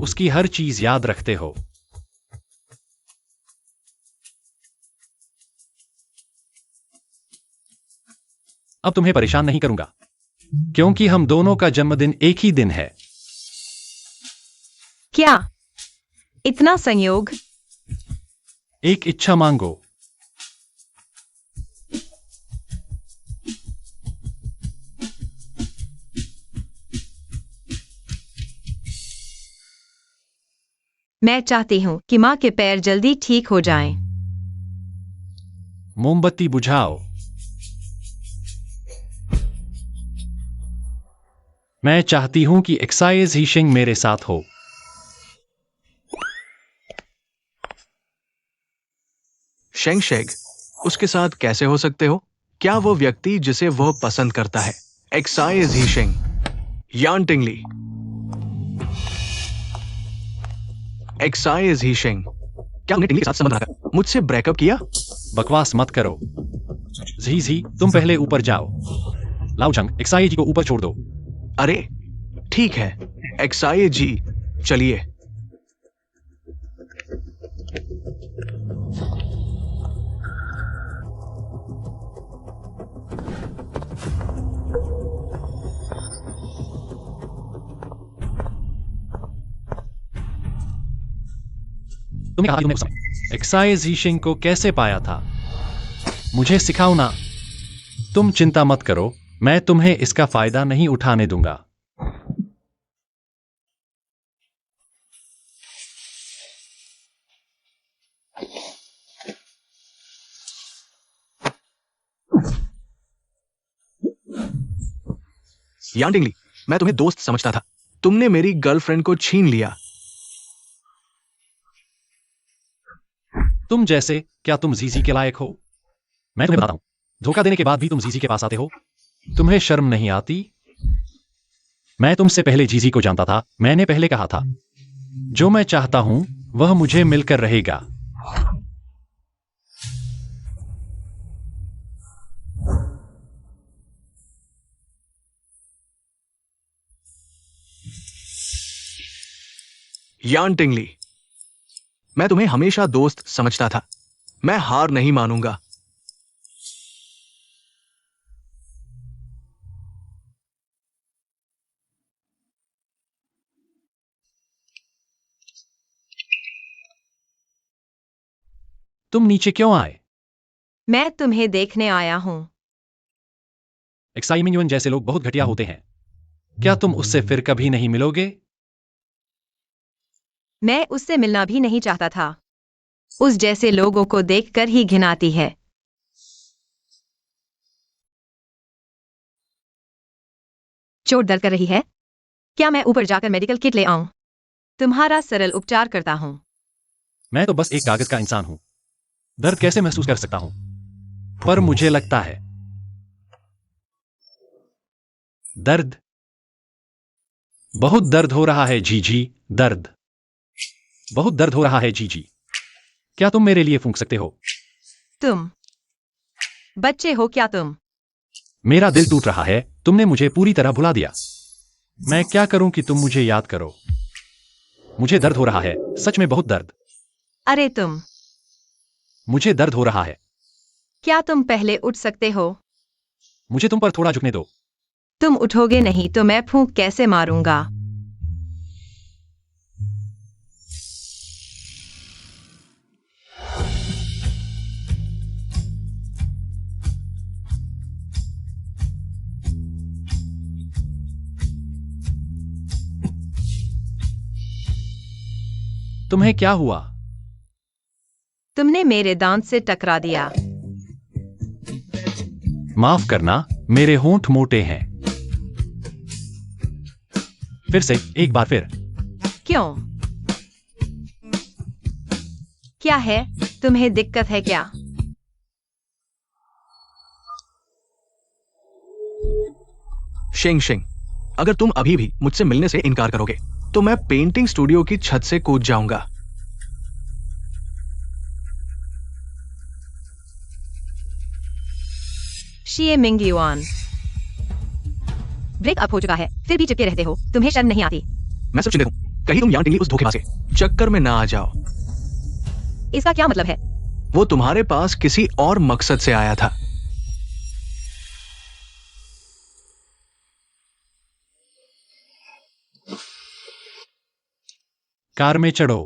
उसकी हर चीज याद रखते हो। अब तुम्हें परेशान नहीं करूंगा क्योंकि हम दोनों का जन्मदिन एक ही दिन है। क्या इतना संयोग? एक इच्छा मांगो। मैं चाहती हूँ कि माँ के पैर जल्दी ठीक हो जाएं। मोमबत्ती बुझाओ। मैं चाहती हूं कि एक्साइज हीशिंग मेरे साथ हो। शेंगशेग, उसके साथ कैसे हो सकते हो? क्या वो व्यक्ति जिसे वह पसंद करता है? एक्साइज हीशिंग, यान टिंगली। एक्साइज हीशिंग, क्या उन्हें टिंगली के साथ संबंध रखा? मुझसे ब्रेकअप किया? बकवास मत करो। जी, तुम पहले ऊपर जाओ। लाउचंग, एक्साई जी को ऊपर छोड़ दो। अरे ठीक है, एक्साई जी, चलिए। तुमने कहा कि तुमने उस समय एक्साइज हीशिंग को कैसे पाया था? मुझे सिखाओ ना। तुम चिंता मत करो, मैं तुम्हें इसका फायदा नहीं उठाने दूंगा। यान टिंगली, मैं तुम्हें दोस्त समझता था। तुमने मेरी गर्लफ्रेंड को छीन लिया। तुम जैसे, क्या तुम जीजी के लायक हो? मैं तुम्हें बताता हूं, धोखा देने के बाद भी तुम जीजी के पास आते हो? तुम्हें शर्म नहीं आती? मैं तुमसे पहले जीजी को जानता था। मैंने पहले कहा था, जो मैं चाहता हूं वह मुझे मिलकर रहेगा। यान टिंगली, मैं तुम्हें हमेशा दोस्त समझता था। मैं हार नहीं मानूंगा। तुम नीचे क्यों आए? मैं तुम्हें देखने आया हूँ। एक्साई मिंगयुन जैसे लोग बहुत घटिया होते हैं। क्या तुम उससे फिर कभी नहीं मिलोगे? मैं उससे मिलना भी नहीं चाहता था। उस जैसे लोगों को देखकर ही घिन आती है। चोट दर्द कर रही है? क्या मैं ऊपर जाकर मेडिकल किट ले आऊं? तुम्हारा सरल उपचार करता हूं। मैं तो बस एक कागज का इंसान हूं। दर्द कैसे महसूस कर सकता हूं? पर मुझे लगता है दर्द, बहुत दर्द हो रहा है जीजी, दर्द। बहुत दर्द हो रहा है जीजी। क्या तुम मेरे लिए फूंक सकते हो? तुम बच्चे हो क्या तुम? मेरा दिल टूट रहा है, तुमने मुझे पूरी तरह भुला दिया। मैं क्या करूं कि तुम मुझे याद करो? मुझे दर्द हो रहा है, सच में बहुत दर्द। अरे तुम, मुझे दर्द हो रहा है। क्या तुम पहले उठ सकते हो? मुझे तुम पर थोड़ा झुकने दो। तुम उठोगे नहीं तो मैं फूंक कैसे मारूंगा? तुम्हें क्या हुआ? तुमने मेरे दांत से टकरा दिया। माफ करना, मेरे होंठ मोटे हैं। फिर से, एक बार फिर। क्यों? क्या है? तुम्हें दिक्कत है क्या? शेंग शेंग, अगर तुम अभी भी मुझसे मिलने से इनकार करोगे तो मैं पेंटिंग स्टूडियो की छत से कूद जाऊंगा। शिए मिंग युआन, ब्रेक अप हो चुका है, फिर भी चिपके रहते हो, तुम्हें शर्म नहीं आती? मैं सिर्फ चिंतित हूं, कहीं तुम यान टिंगली उस धोखेबाज के चक्कर में ना आ जाओ। इसका क्या मतलब है? वो तुम्हारे पास किसी और मकसद से आया था। कार में चढ़ो।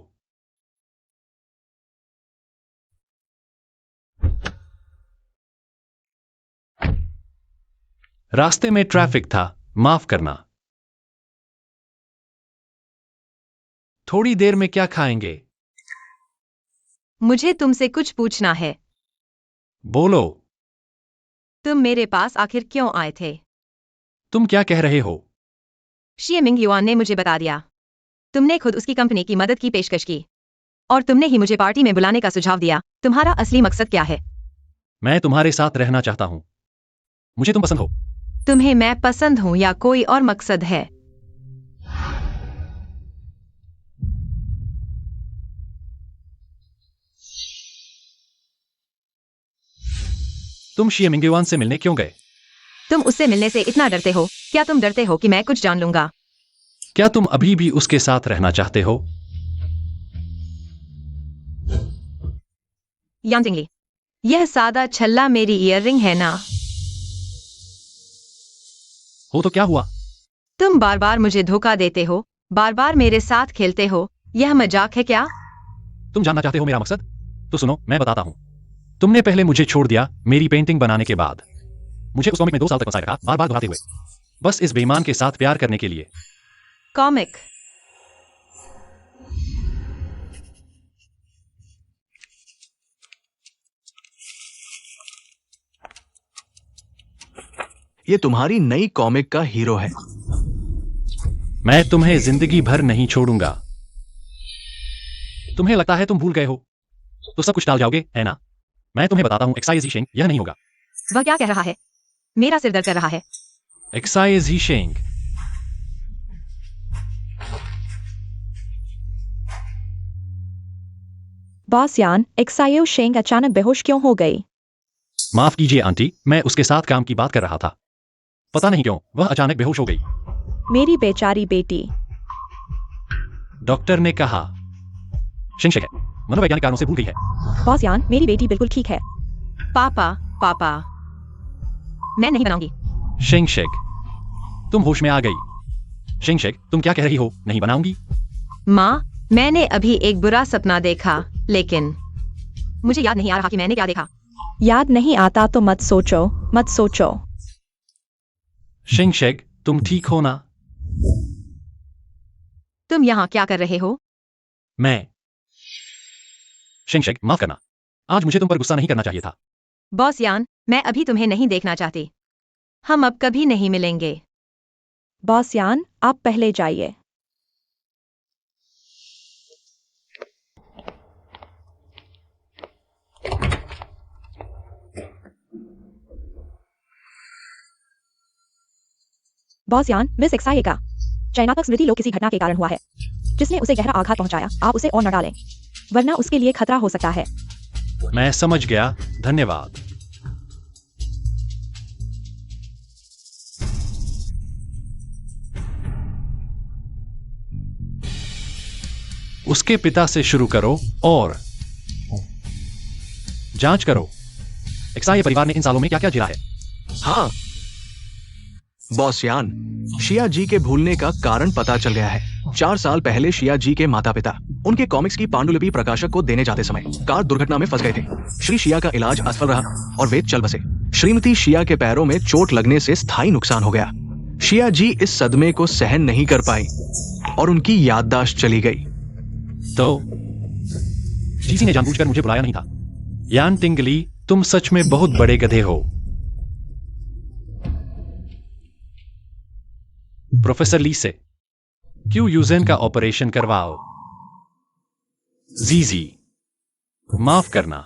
रास्ते में ट्रैफिक था, माफ करना। थोड़ी देर में क्या खाएंगे? मुझे तुमसे कुछ पूछना है। बोलो। तुम मेरे पास आखिर क्यों आए थे? तुम क्या कह रहे हो? शिए मिंग युआन ने मुझे बता दिया। तुमने खुद उसकी कंपनी की मदद की पेशकश की और तुमने ही मुझे पार्टी में बुलाने का सुझाव दिया। तुम्हारा असली मकसद क्या है? मैं तुम्हारे साथ रहना चाहता हूं। मुझे तुम पसंद हो। तुम्हें मैं पसंद हूं या कोई और मकसद है? तुम शिए मिंगयुआन से मिलने क्यों गए? तुम उससे मिलने से इतना डरते हो? क्या तुम डरते हो कि मैं कुछ जान लूंगा? क्या तुम अभी भी उसके साथ रहना चाहते हो? यांजिंगली, यह सादा छल्ला मेरी ईयररिंग है ना? हो तो क्या हुआ? तुम बार बार मुझे धोखा देते हो, बार बार मेरे साथ खेलते हो, यह मजाक है क्या? तुम जानना चाहते हो मेरा मकसद? तो सुनो, मैं बताता हूं। तुमने पहले मुझे छोड़ दिया मेरी पेंटिंग बनाने के बाद। मुझे उस कॉमिक में 2 साल तक फंसाए रखा, बार बार दोहराते हुए, बस इस बेईमान के साथ प्यार करने के लिए। कॉमिक? ये तुम्हारी नई कॉमिक का हीरो है। मैं तुम्हें जिंदगी भर नहीं छोड़ूंगा। तुम्हें लगता है तुम भूल गए हो तो सब कुछ टाल जाओगे, है ना? मैं तुम्हें बताता हूं, एक्साइज शेंग, यह नहीं होगा। वह क्या कह रहा है? मेरा सिर दर्द कर रहा है। एक्साइज शेंग। बॉस यान, एक्सायो शेंग अचानक बेहोश क्यों हो गई? माफ कीजिए आंटी, मैं उसके साथ काम की बात कर रहा था। पता नहीं क्यों वह अचानक बेहोश हो गई। मेरी बेचारी बेटी। डॉक्टर ने कहा शिंगशेक है, मनोवैज्ञानिक कारणों से भूल गई है। बॉस यान, मेरी बेटी बिल्कुल ठीक है। पापा, पापा, मैं नहीं बनाऊंगी। शिंगशेक, तुम होश में आ गई। शिंगशेक, तुम क्या कह रही हो, नहीं बनाऊंगी? माँ, मैंने अभी एक बुरा सपना देखा, लेकिन मुझे याद नहीं आ रहा कि मैंने क्या देखा। याद नहीं आता तो मत सोचो, मत सोचो। शिंगशेक, तुम ठीक हो ना? तुम यहाँ क्या कर रहे हो? मैं शिंगशेक, माफ करना, आज मुझे तुम पर गुस्सा नहीं करना चाहिए था। बॉस यान, मैं अभी तुम्हें नहीं देखना चाहती। हम अब कभी नहीं मिलेंगे। बॉस यान, आप पहले जाइए। बॉस यान, मिस एक्साये का चयनात्मक स्मृति लोग किसी घटना के कारण हुआ है। जिसने उसे गहरा आघात पहुंचाया, आप उसे और न डालें, वरना उसके लिए खतरा हो सकता है। मैं समझ गया, धन्यवाद। उसके पिता से शुरू करो और जांच करो। एक्साई परिवार ने इन सालों में क्या क्या झेला है। हाँ बॉस यान, शिया जी के भूलने का कारण पता चल गया है। 4 साल पहले शिया जी के माता पिता उनके कॉमिक्स की पांडुलिपि प्रकाशक को देने जाते समय कार दुर्घटना में फंस गए थे। श्री शिया का इलाज असफल रहा और वे चल बसे। श्रीमती शिया के पैरों में चोट लगने से स्थायी नुकसान हो गया। शिया जी इस सदमे को सहन नहीं कर पाई और उनकी याददाश्त चली गई। तो जीसी ने जानबूझकर मुझे बुलाया नहीं था। यान टिंगली, तुम सच में बहुत बड़े गधे हो। प्रोफेसर ली से क्यों यूजेन का ऑपरेशन करवाओ। जीजी, माफ करना,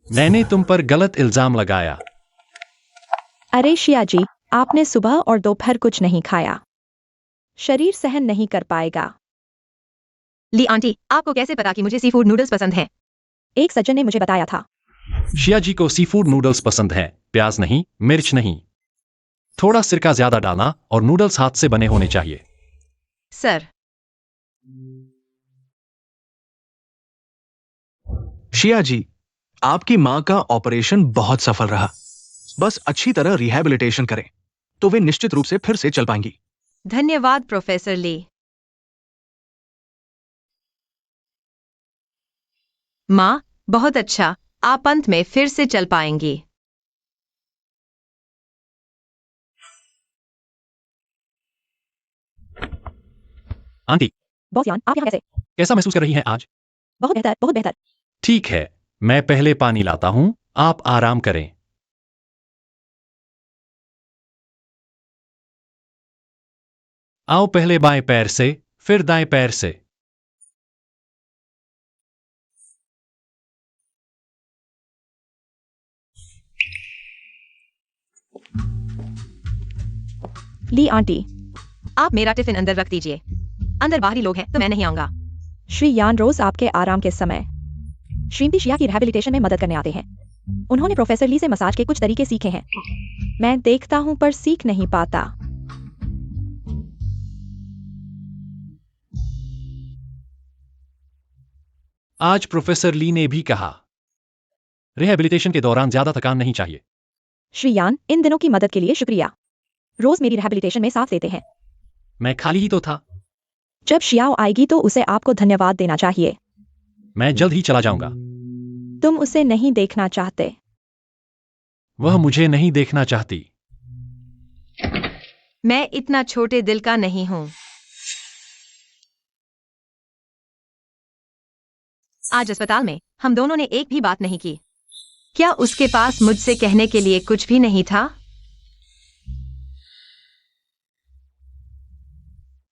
मैंने तुम पर गलत इल्जाम लगाया। अरे शिया जी, आपने सुबह और दोपहर कुछ नहीं खाया, शरीर सहन नहीं कर पाएगा। ली आंटी, आपको कैसे पता कि मुझे सी फूड नूडल्स पसंद हैं? एक सज्जन ने मुझे बताया था। शिया जी को सी फूड नूडल्स पसंद है, प्याज नहीं, मिर्च नहीं। थोड़ा सिरका ज्यादा डालना और नूडल्स हाथ से बने होने चाहिए। सर, शिया जी, आपकी मां का ऑपरेशन बहुत सफल रहा। बस अच्छी तरह रिहैबिलिटेशन करें तो वे निश्चित रूप से फिर से चल पाएंगी। धन्यवाद प्रोफेसर ली। माँ, बहुत अच्छा, आप अंत में फिर से चल पाएंगी। आंटी, बॉस यान, आप यहाँ कैसे? कैसा महसूस कर रही हैं आज? बहुत बेहतर, बहुत बेहतर। ठीक है, मैं पहले पानी लाता हूं, आप आराम करें। आओ पहले बाएं पैर से, फिर दाएं पैर से। ली आंटी, आप मेरा टिफिन अंदर रख दीजिए। अंदर बाहरी लोग हैं तो मैं नहीं आऊंगा। श्री यान रोज आपके आराम के समय श्रीमती शिया की रिहैबिलिटेशन में मदद करने आते हैं। उन्होंने प्रोफेसर ली से मसाज के कुछ तरीके सीखे हैं। मैं देखता हूं पर सीख नहीं पाता। आज प्रोफेसर ली ने भी कहा, रिहैबिलिटेशन के दौरान ज्यादा थकान नहीं चाहिए। श्री यान, इन दिनों की मदद के लिए शुक्रिया। रोज मेरी रिहैबिलिटेशन में साथ लेते हैं। मैं खाली ही तो था। जब शियाओ आएगी तो उसे आपको धन्यवाद देना चाहिए। मैं जल्द ही चला जाऊंगा। तुम उसे नहीं देखना चाहते। वह मुझे नहीं देखना चाहती। मैं इतना छोटे दिल का नहीं हूं। आज अस्पताल में हम दोनों ने एक भी बात नहीं की। क्या उसके पास मुझसे कहने के लिए कुछ भी नहीं था?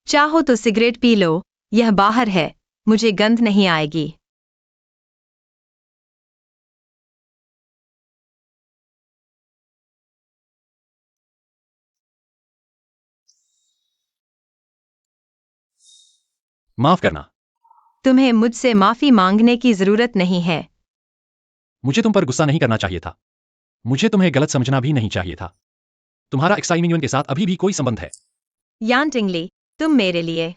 चाहो तो सिगरेट पी लो, यह बाहर है, मुझे गंध नहीं आएगी। माफ करना, तुम्हें मुझसे माफी मांगने की जरूरत नहीं है। मुझे तुम पर गुस्सा नहीं करना चाहिए था। मुझे तुम्हें गलत समझना भी नहीं चाहिए था। तुम्हारा एक्साई मिन्युन के साथ अभी भी कोई संबंध है। यान टिंगली, तुम मेरे लिए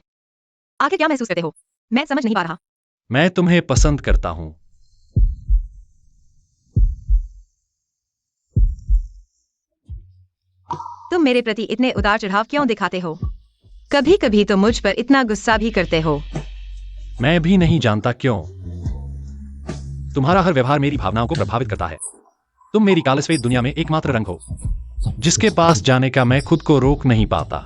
आखिर क्या महसूस करते हो? मैं समझ नहीं पा रहा। मैं तुम्हें पसंद करता हूं। तुम मेरे प्रति इतने उतार चढ़ाव क्यों दिखाते हो? कभी कभी तो मुझ पर इतना गुस्सा भी करते हो। मैं भी नहीं जानता क्यों। तुम्हारा हर व्यवहार मेरी भावनाओं को प्रभावित करता है। तुम मेरी कालसफेद दुनिया में एकमात्र रंग हो जिसके पास जाने का मैं खुद को रोक नहीं पाता।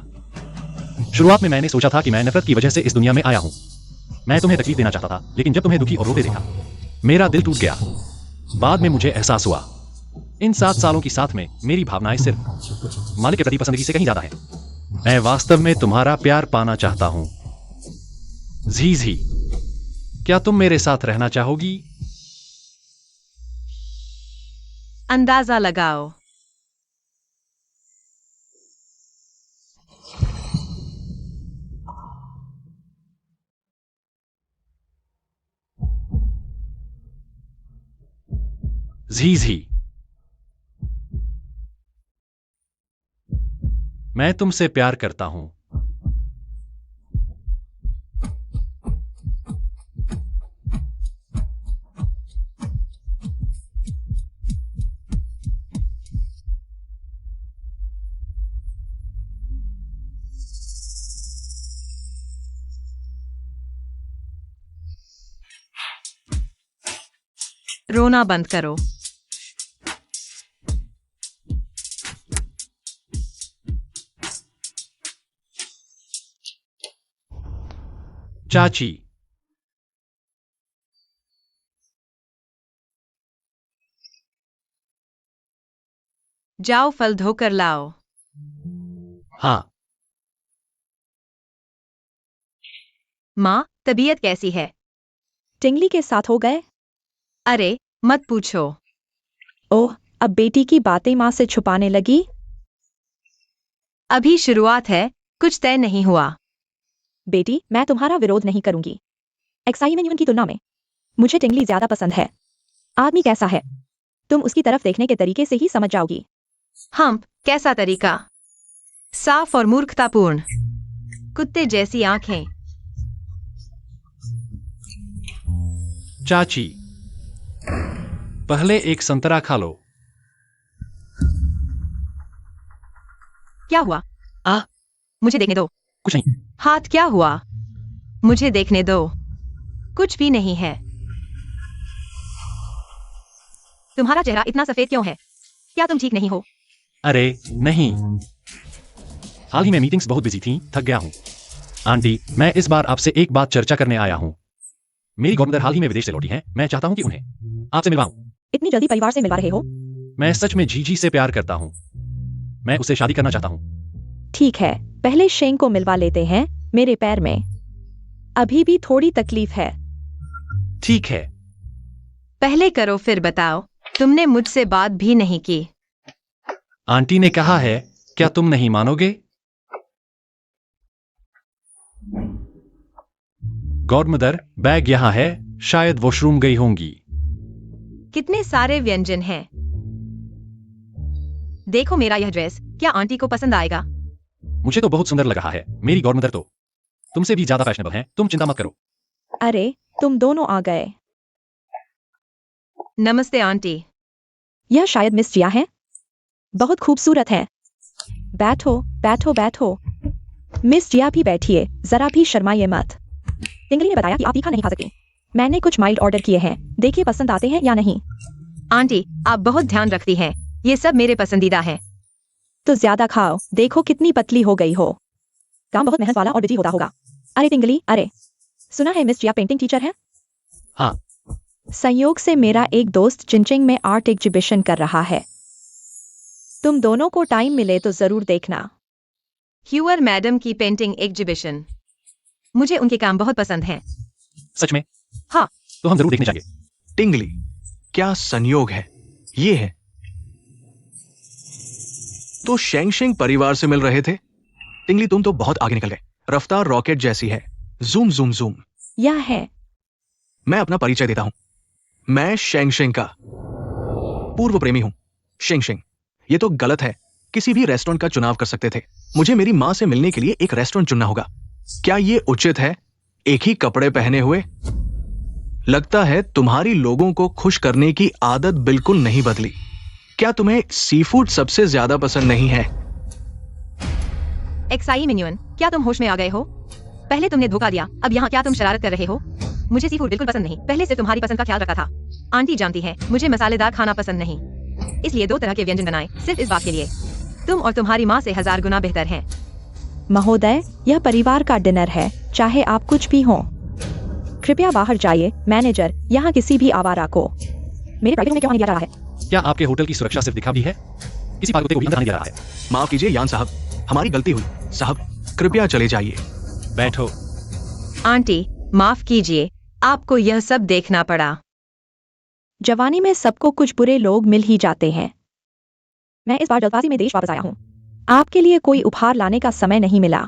शुरुआत में मैंने सोचा था कि मैं नफरत की वजह से इस दुनिया में आया हूं। मैं तुम्हें तकलीफ देना चाहता था, लेकिन जब तुम्हें दुखी और रोते देखा, मेरा दिल टूट गया। बाद में मुझे एहसास हुआ, इन 7 सालों की साथ में मेरी भावनाएं सिर्फ मालिक के प्रति पसंदगी से कहीं ज्यादा है। मैं वास्तव में तुम्हारा प्यार पाना चाहता हूं। झीझी, क्या तुम मेरे साथ रहना चाहोगी? अंदाजा लगाओ। झी मैं तुमसे प्यार करता हूं। रोना बंद करो। चाची, जाओ फल धोकर लाओ। हाँ। माँ, तबीयत कैसी है? टिंगली के साथ हो गए? अरे, मत पूछो। ओह, अब बेटी की बातें माँ से छुपाने लगी? अभी शुरुआत है, कुछ तय नहीं हुआ। बेटी, मैं तुम्हारा विरोध नहीं करूंगी। एक्साई मेन्यून की तुलना में मुझे टिंगली ज्यादा पसंद है। आदमी कैसा है, तुम उसकी तरफ देखने के तरीके से ही समझ जाओगी। कैसा तरीका? साफ और मूर्खतापूर्ण, कुत्ते जैसी आंखें। चाची, पहले एक संतरा खा लो। क्या हुआ? मुझे देखने दो। कुछ नहीं। हाथ क्या हुआ? मुझे देखने दो। कुछ भी नहीं है। तुम्हारा चेहरा इतना सफेद क्यों है? क्या तुम ठीक नहीं हो? अरे नहीं, हाल ही में मीटिंग्स बहुत बिजी थी, थक गया हूं। आंटी, मैं इस बार आपसे एक बात चर्चा करने आया हूं। मेरी गॉडमदर हाल ही में विदेश से लौटी हैं। मैं चाहता हूं कि उन्हें आपसे मिलवाऊं। इतनी जल्दी परिवार से मिलवा रहे हो? मैं सच में जीजी से प्यार करता हूं। मैं उससे शादी करना चाहता हूं। ठीक है, पहले शेंग को मिलवा लेते हैं। मेरे पैर में अभी भी थोड़ी तकलीफ है। ठीक है। पहले करो फिर बताओ। तुमने मुझसे बात भी नहीं की। आंटी ने कहा है, क्या तुम नहीं मानोगे? गॉडमदर, बैग यहां है, शायद वॉशरूम गई होंगी। कितने सारे व्यंजन हैं। देखो मेरा यह ड्रेस, क्या आंटी को पसंद आएगा? मुझे तो बहुत सुंदर लग रहा है। मेरी गॉडमदर तो तुमसे भी ज्यादा फैशनेबल हैं। तुम चिंता मत करो। अरे, तुम दोनों आ गए। नमस्ते आंटी। यह शायद मिस जिया है। बहुत खूबसूरत है। बैठो बैठो बैठो। मिस जिया भी बैठिए, जरा भी शर्माइए मत। टिंगली ने बताया कि आप तीखा नहीं खा सकती। मैंने कुछ माइल्ड ऑर्डर किए हैं, देखिए पसंद आते हैं या नहीं। आंटी, आप बहुत ध्यान रखती हैं। ये सब मेरे पसंदीदा हैं। तो ज्यादा खाओ, देखो कितनी पतली हो गई हो। काम बहुत मेहनत वाला और बिजी होता होगा। अरे टिंगली, अरे सुना है मिस जिया पेंटिंग टीचर है? हाँ। संयोग से मेरा एक दोस्त चिंचिंग में आर्ट एग्जीबिशन कर रहा है। तुम दोनों को टाइम मिले तो जरूर देखना। ह्यूअर मैडम की पेंटिंग एग्जीबिशन। मुझे उनके काम बहुत पसंद हैं। सच में? हाँ। तो हम जरूर देखने जाएंगे। टिंगली, क्या संयोग है। ये है तो शेंगशेंग परिवार से मिल रहे थे। टिंगली, तुम तो बहुत आगे निकल गए। रफ्तार रॉकेट जैसी है। Zoom zoom zoom. यह है। मैं अपना परिचय देता हूं। मैं शेंगशेंग का पूर्व प्रेमी हूं। शेंगशेंग, ये तो गलत है। किसी भी रेस्टोरेंट का चुनाव कर सकते थे। मुझे मेरी मां से मिलने के लिए एक रेस्टोरेंट चुनना होगा। क्या ये उचित है? एक ही कपड़े पहने हुए। लगता है तुम्हारी लोगों को खुश करने की आदत बिल्कुल नहीं बदली। क्या तुम्हें सी फूड सबसे ज्यादा पसंद नहीं है? एक्साई मिन्युन, क्या तुम होश में आ गए हो? पहले तुमने धोखा दिया, अब यहाँ क्या तुम शरारत कर रहे हो? मुझे सी फूड बिल्कुल पसंद नहीं। पहले से तुम्हारी पसंद का ख्याल रखा था। आंटी जानती है, मुझे मसालेदार खाना पसंद नहीं, इसलिए 2 तरह के व्यंजन बनाए, सिर्फ इस बात के लिए। तुम और तुम्हारी माँ से 1000 गुना बेहतर हैं। महोदय, यह परिवार का डिनर है, चाहे आप कुछ भी हो। कृपया बाहर जाइए। मैनेजर, यहाँ किसी भी आवारा को मेरे प्राइवेट में क्यों नहीं दिया जा रहा है? क्या आपके होटल की सुरक्षा सिर्फ दिखावी है? किसी पागल कुत्ते को भी अंदर नहीं दिया जा रहा है। माफ कीजिए यान साहब, हमारी गलती हुई। साहब, कृपया चले जाइए। बैठो। आंटी, माफ कीजिए, आपको यह सब देखना पड़ा। जवानी में सबको कुछ बुरे लोग मिल ही जाते हैं। मैं इस बार जल्दबाजी में देश वापस आया हूँ। आपके लिए कोई उपहार लाने का समय नहीं मिला।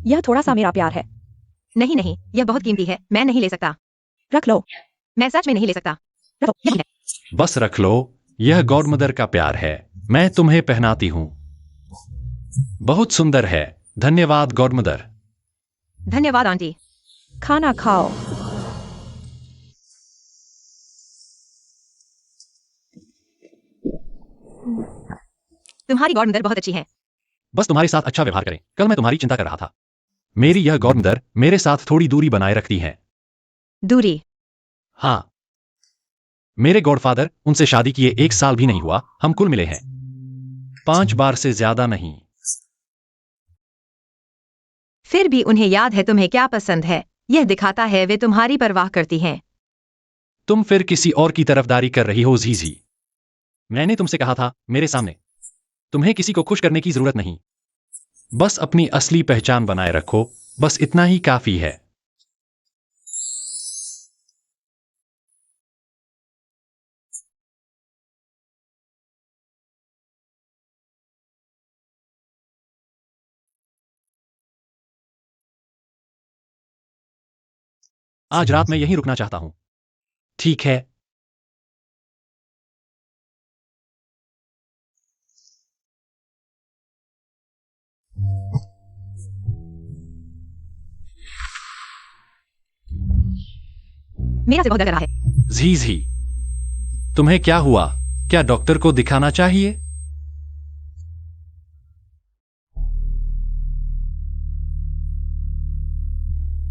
यह थोड़ा सा मेरा प्यार है। नहीं, यह बहुत कीमती है, मैं नहीं ले सकता। रख लो। मैं सच में नहीं ले सकता। रखो, यही है। बस रख लो, यह गॉडमदर का प्यार है, मैं तुम्हें पहनाती हूं। बहुत सुंदर है, धन्यवाद गॉडमदर। धन्यवाद आंटी। खाना खाओ। तुम्हारी गॉडमदर बहुत अच्छी है। बस तुम्हारे साथ अच्छा व्यवहार करें, कल मैं तुम्हारी चिंता कर रहा था। मेरी यह गॉडमदर मेरे साथ थोड़ी दूरी बनाए रखती है। दूरी? हाँ, मेरे गॉडफादर, उनसे शादी किए 1 साल भी नहीं हुआ, हम कुल मिले हैं 5 बार से ज्यादा नहीं। फिर भी उन्हें याद है तुम्हें क्या पसंद है, यह दिखाता है वे तुम्हारी परवाह करती हैं। तुम फिर किसी और की तरफदारी कर रही हो जीजी। मैंने तुमसे कहा था मेरे सामने, तुम्हें किसी को खुश करने की जरूरत नहीं, बस अपनी असली पहचान बनाए रखो, बस इतना ही काफी है। आज रात मैं यहीं रुकना चाहता हूं। ठीक है। मेरा से बहुत लग रहा है। झी, तुम्हें क्या हुआ? क्या डॉक्टर को दिखाना चाहिए?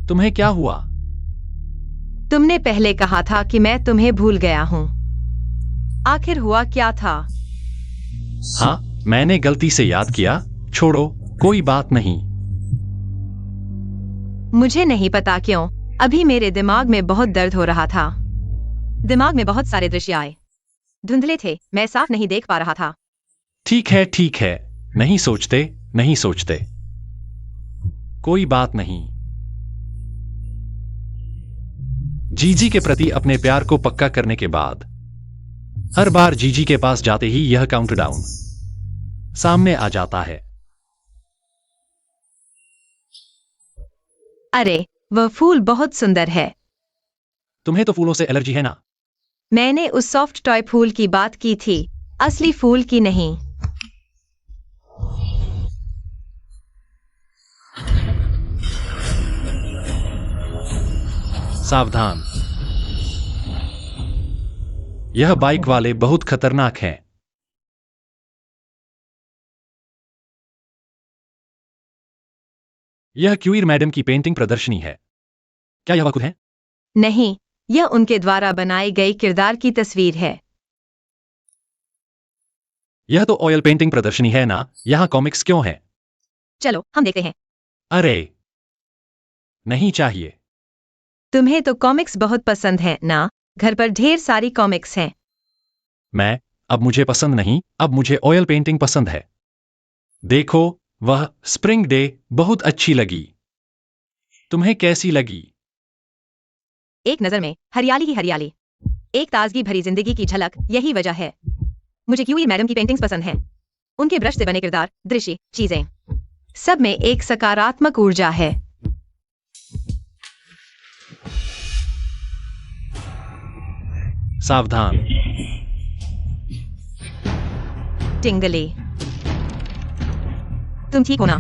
तुम्हें क्या हुआ? तुमने पहले कहा था कि मैं तुम्हें भूल गया हूं। आखिर हुआ क्या था? हाँ, मैंने गलती से याद किया, छोड़ो, कोई बात नहीं। मुझे नहीं पता क्यों, अभी मेरे दिमाग में बहुत दर्द हो रहा था। दिमाग में बहुत सारे दृश्य आए, धुंधले थे, मैं साफ नहीं देख पा रहा था। ठीक है, नहीं सोचते, कोई बात नहीं। जीजी के प्रति अपने प्यार को पक्का करने के बाद हर बार जीजी के पास जाते ही यह काउंटडाउन सामने आ जाता है। अरे, वह फूल बहुत सुंदर है। तुम्हें तो फूलों से एलर्जी है ना? मैंने उस सॉफ्ट टॉय फूल की बात की थी, असली फूल की नहीं। सावधान, यह बाइक वाले बहुत खतरनाक हैं। यह क्यूर मैडम की पेंटिंग प्रदर्शनी है। क्या यह वह खुद है? नहीं, यह उनके द्वारा बनाई गई किरदार की तस्वीर है। यह तो ऑयल पेंटिंग प्रदर्शनी है ना, यहां कॉमिक्स क्यों है? चलो हम देखते हैं। अरे, नहीं चाहिए। तुम्हें तो कॉमिक्स बहुत पसंद है ना, घर पर ढेर सारी कॉमिक्स हैं। अब मुझे पसंद नहीं, अब ऑयल पेंटिंग पसंद है। देखो, वह स्प्रिंग डे बहुत अच्छी लगी। तुम्हें कैसी लगी? एक नजर में हरियाली ही हरियाली, एक ताजगी भरी जिंदगी की झलक, यही वजह है मुझे क्यूई मैडम की पेंटिंग्स पसंद हैं। उनके ब्रश से बने किरदार, दृश्य, चीजें, सब में एक सकारात्मक ऊर्जा है। सावधान, टिंगली, तुम ठीक हो ना?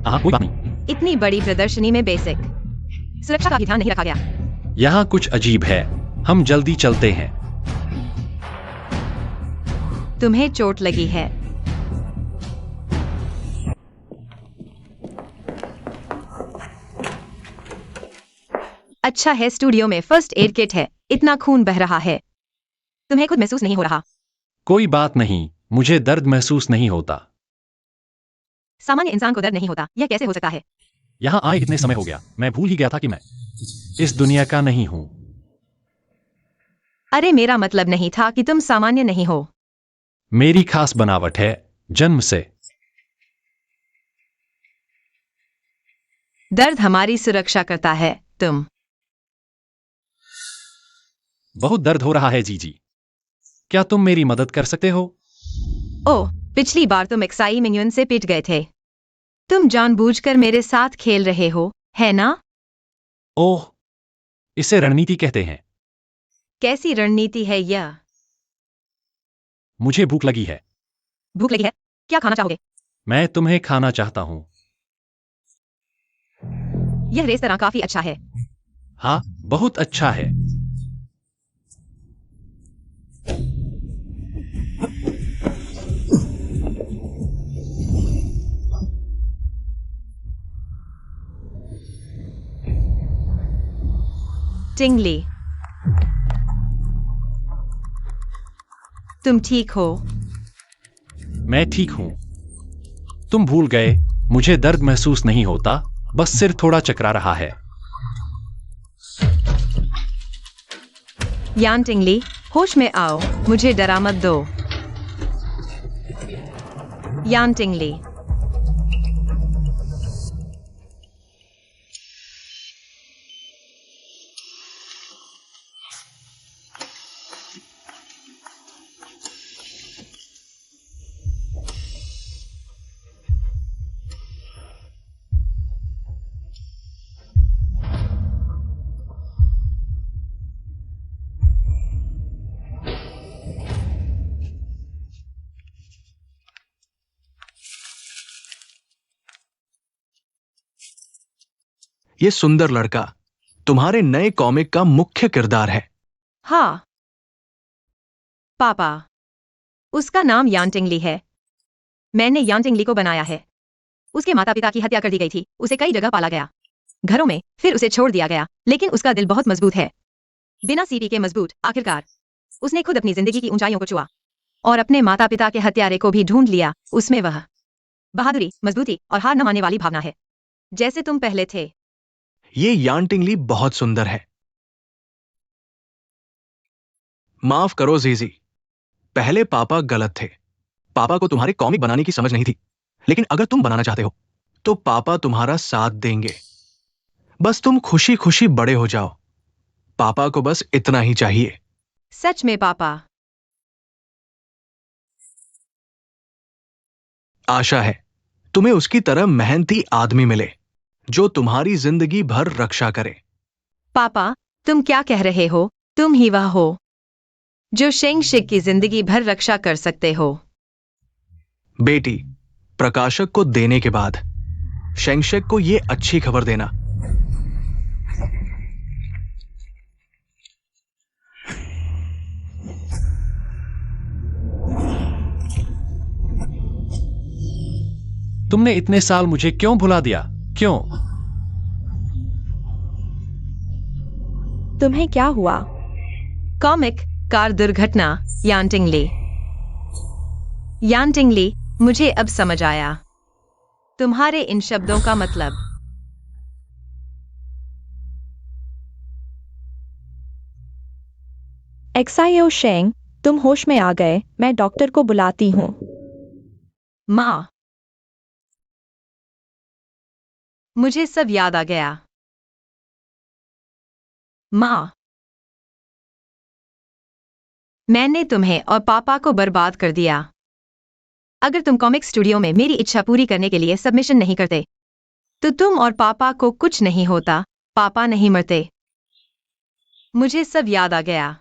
हाँ, कोई बात नहीं। इतनी बड़ी प्रदर्शनी में बेसिक सुरक्षा का भी ध्यान नहीं रखा गया। यहां कुछ अजीब है, हम जल्दी चलते हैं। तुम्हें चोट लगी है। अच्छा है, स्टूडियो में फर्स्ट एड किट है, इतना खून बह रहा है, तुम्हें खुद महसूस नहीं हो रहा? कोई बात नहीं, मुझे दर्द महसूस नहीं होता। सामान्य इंसान को दर्द नहीं होता, यह कैसे हो सकता है? यहां आए इतने समय हो गया, मैं भूल ही गया था कि मैं इस दुनिया का नहीं हूं। अरे, मेरा मतलब नहीं था कि तुम सामान्य नहीं हो। मेरी खास बनावट है, जन्म से। दर्द हमारी सुरक्षा करता है, तुम। बहुत दर्द हो रहा है जीजी, क्या तुम मेरी मदद कर सकते हो? ओह, पिछली बार तुम एक्साई मिन्युन से पिट गए थे। तुम जानबूझकर मेरे साथ खेल रहे हो, है ना? ओह, इसे रणनीति कहते हैं। कैसी रणनीति है यह? मुझे भूख लगी है। भूख लगी है? क्या खाना चाहोगे? मैं तुम्हें खाना चाहता हूँ। यह रेस्तरां काफी अच्छा है। हाँ, बहुत अच्छा है। टिंगली, तुम ठीक हो? मैं ठीक हूँ। तुम भूल गए, मुझे दर्द महसूस नहीं होता, बस सिर थोड़ा चकरा रहा है। यान टिंगली, होश में आओ, मुझे डरा मत दो। यान टिंगली, ये सुंदर लड़का तुम्हारे नए कॉमिक का मुख्य किरदार है। हाँ पापा, उसका नाम यान टिंगली है। मैंने यान टिंगली को बनाया है। उसके माता पिता की हत्या कर दी गई थी। उसे कई जगह पाला गया, घरों में, फिर उसे छोड़ दिया गया, लेकिन उसका दिल बहुत मजबूत है। बिना सीपी के मजबूत। आखिरकार उसने खुद अपनी जिंदगी की ऊंचाइयों को छुआ और अपने माता पिता के हत्यारे को भी ढूंढ लिया। उसमें वह बहादुरी, मजबूती और हार न मानने वाली भावना है, जैसे तुम पहले थे। ये यान टिंगली बहुत सुंदर है। माफ करो जीजी, पहले पापा गलत थे। पापा को तुम्हारे कॉमिक बनाने की समझ नहीं थी, लेकिन अगर तुम बनाना चाहते हो तो पापा तुम्हारा साथ देंगे। बस तुम खुशी खुशी बड़े हो जाओ। पापा को बस इतना ही चाहिए। सच में पापा। आशा है तुम्हें उसकी तरह मेहनती आदमी मिले जो तुम्हारी जिंदगी भर रक्षा करे। पापा, तुम क्या कह रहे हो? तुम ही वह हो जो शेंगशिक की जिंदगी भर रक्षा कर सकते हो। बेटी, प्रकाशक को देने के बाद शेंगशेक को यह अच्छी खबर देना। तुमने इतने साल मुझे क्यों भुला दिया? क्यों? तुम्हें क्या हुआ? कॉमिक कार दुर्घटना। यान टिंगली, यान टिंगली, मुझे अब समझ आया तुम्हारे इन शब्दों का मतलब। एक्सायो शेंग, तुम होश में आ गए। मैं डॉक्टर को बुलाती हूँ। माँ, मुझे सब याद आ गया। माँ, मैंने तुम्हें और पापा को बर्बाद कर दिया। अगर तुम कॉमिक स्टूडियो में मेरी इच्छा पूरी करने के लिए सबमिशन नहीं करते तो तुम और पापा को कुछ नहीं होता। पापा नहीं मरते। मुझे सब याद आ गया।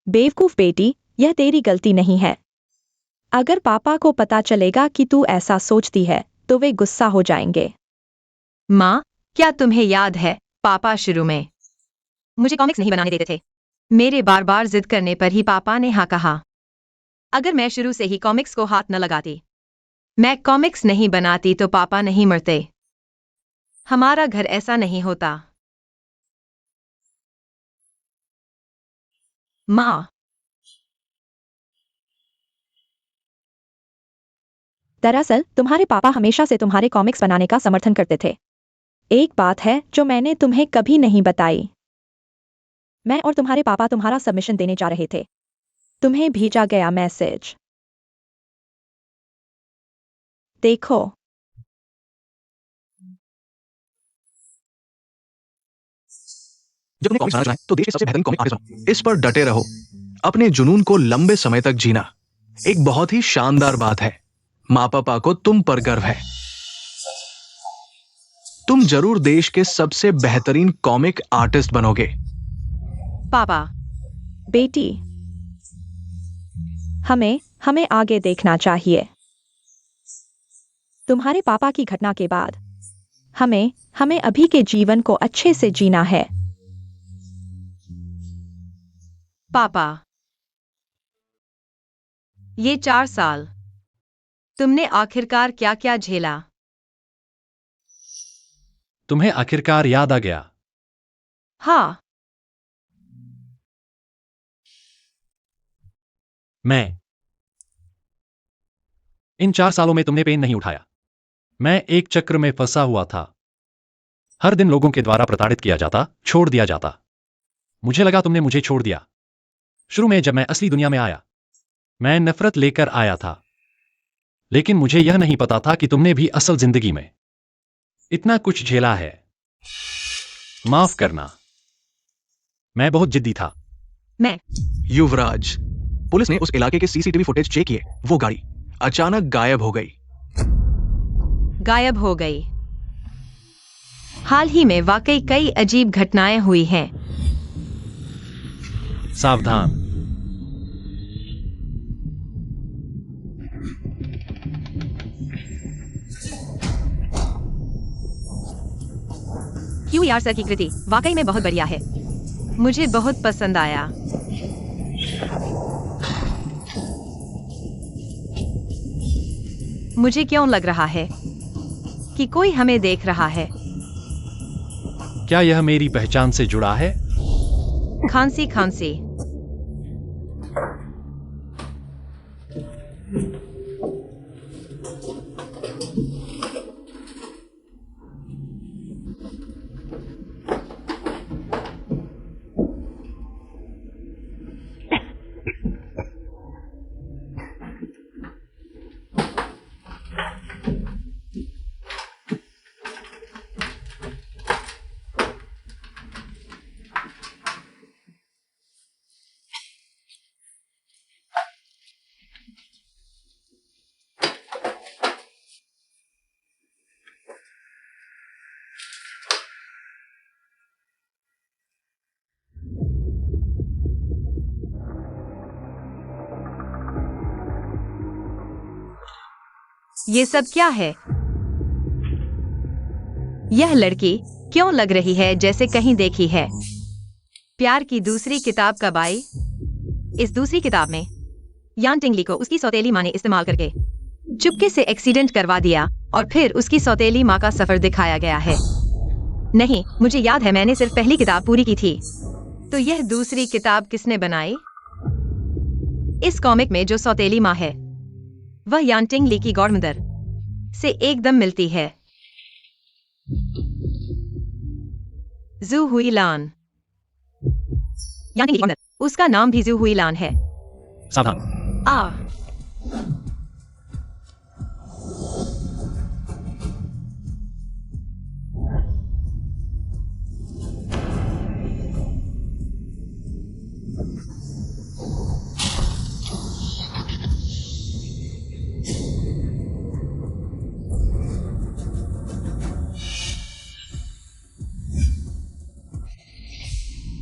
बेवकूफ बेटी, यह तेरी गलती नहीं है। अगर पापा को पता चलेगा कि तू ऐसा सोचती है तो वे गुस्सा हो जाएंगे। माँ, क्या तुम्हें याद है पापा शुरू में मुझे कॉमिक्स नहीं बनाने देते थे? मेरे बार बार जिद करने पर ही पापा ने हाँ कहा। अगर मैं शुरू से ही कॉमिक्स को हाथ न लगाती, मैं कॉमिक्स नहीं बनाती तो पापा नहीं मरते। हमारा घर ऐसा नहीं होता। माँ, दरअसल तुम्हारे पापा हमेशा से तुम्हारे कॉमिक्स बनाने का समर्थन करते थे। एक बात है जो मैंने तुम्हें कभी नहीं बताई। मैं और तुम्हारे पापा तुम्हारा सबमिशन देने जा रहे थे। तुम्हें भेजा गया मैसेज देखो। जब तुम्हें कॉमिक्स बनाना चाहें तो देश के सबसे बेहतरीन कॉमिक आर्टिस्ट बनो। इस पर डटे रहो। अपने जुनून को लंबे समय तक जीना एक बहुत ही शानदार बात है। माँ पापा को तुम पर गर्व है। तुम जरूर देश के सबसे बेहतरीन कॉमिक आर्टिस्ट बनोगे। पापा। बेटी, हमें हमें आगे देखना चाहिए। तुम्हारे पापा की घटना के बाद हमें हमें अभी के जीवन को अच्छे से जीना है। पापा, ये 4 साल तुमने आखिरकार क्या क्या झेला? तुम्हें आखिरकार याद आ गया। हाँ, मैं इन 4 सालों में तुमने पेन नहीं उठाया। मैं एक चक्र में फंसा हुआ था। हर दिन लोगों के द्वारा प्रताड़ित किया जाता, छोड़ दिया जाता। मुझे लगा तुमने मुझे छोड़ दिया। शुरू में जब मैं असली दुनिया में आया, मैं नफरत लेकर आया था। लेकिन मुझे यह नहीं पता था कि तुमने भी असल जिंदगी में इतना कुछ झेला है। माफ करना, मैं बहुत जिद्दी था। मैं युवराज, पुलिस ने उस इलाके के सीसीटीवी फुटेज चेक किए। वो गाड़ी अचानक गायब हो गई। गायब हो गई। हाल ही में वाकई कई अजीब घटनाएं हुई हैं। सावधान। क्यूआर सर की कृति वाकई में बहुत बढ़िया है। मुझे बहुत पसंद आया। मुझे क्यों लग रहा है कि कोई हमें देख रहा है? क्या यह मेरी पहचान से जुड़ा है? खांसी खांसी। ये सब क्या है? यह लड़की क्यों लग रही है जैसे कहीं देखी है? प्यार की दूसरी किताब कब आई? इस दूसरी किताब में यान टिंगली को उसकी सौतेली माँ ने इस्तेमाल करके चुपके से एक्सीडेंट करवा दिया और फिर उसकी सौतेली माँ का सफर दिखाया गया है। नहीं, मुझे याद है मैंने सिर्फ पहली किताब पूरी की थी। तो यह दूसरी किताब किसने बनाई? इस कॉमिक में जो सौतेली माँ है वह यान टिंगली की गॉडमदर से एकदम मिलती है। जू हुई लान। यान टिंगली की गॉडमदर, उसका नाम भी जू हुई लान है। सावधान। आ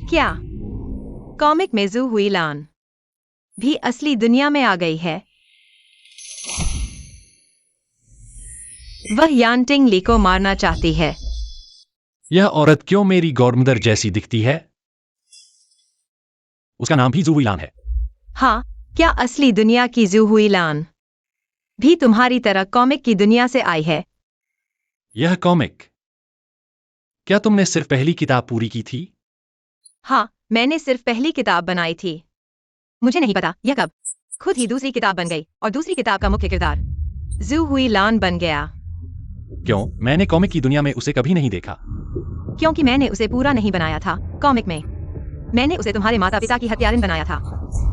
क्या कॉमिक में जू हुई लान भी असली दुनिया में आ गई है? वह यान टिंगली को मारना चाहती है। यह औरत क्यों मेरी गॉडमदर जैसी दिखती है? उसका नाम भी जू हुई लान है। हाँ, क्या असली दुनिया की जू हुई लान भी तुम्हारी तरह कॉमिक की दुनिया से आई है? यह कॉमिक, क्या तुमने सिर्फ पहली किताब पूरी की थी? हाँ, मैंने सिर्फ पहली किताब बनाई थी। मुझे नहीं पता यह कब खुद ही दूसरी किताब बन गई और दूसरी किताब का मुख्य किरदार जू हुई लान बन गया। क्यों? मैंने कॉमिक की दुनिया में उसे कभी नहीं देखा। क्योंकि मैंने उसे पूरा नहीं बनाया था। कॉमिक में मैंने उसे तुम्हारे माता पिता की हत्यारिन बनाया था।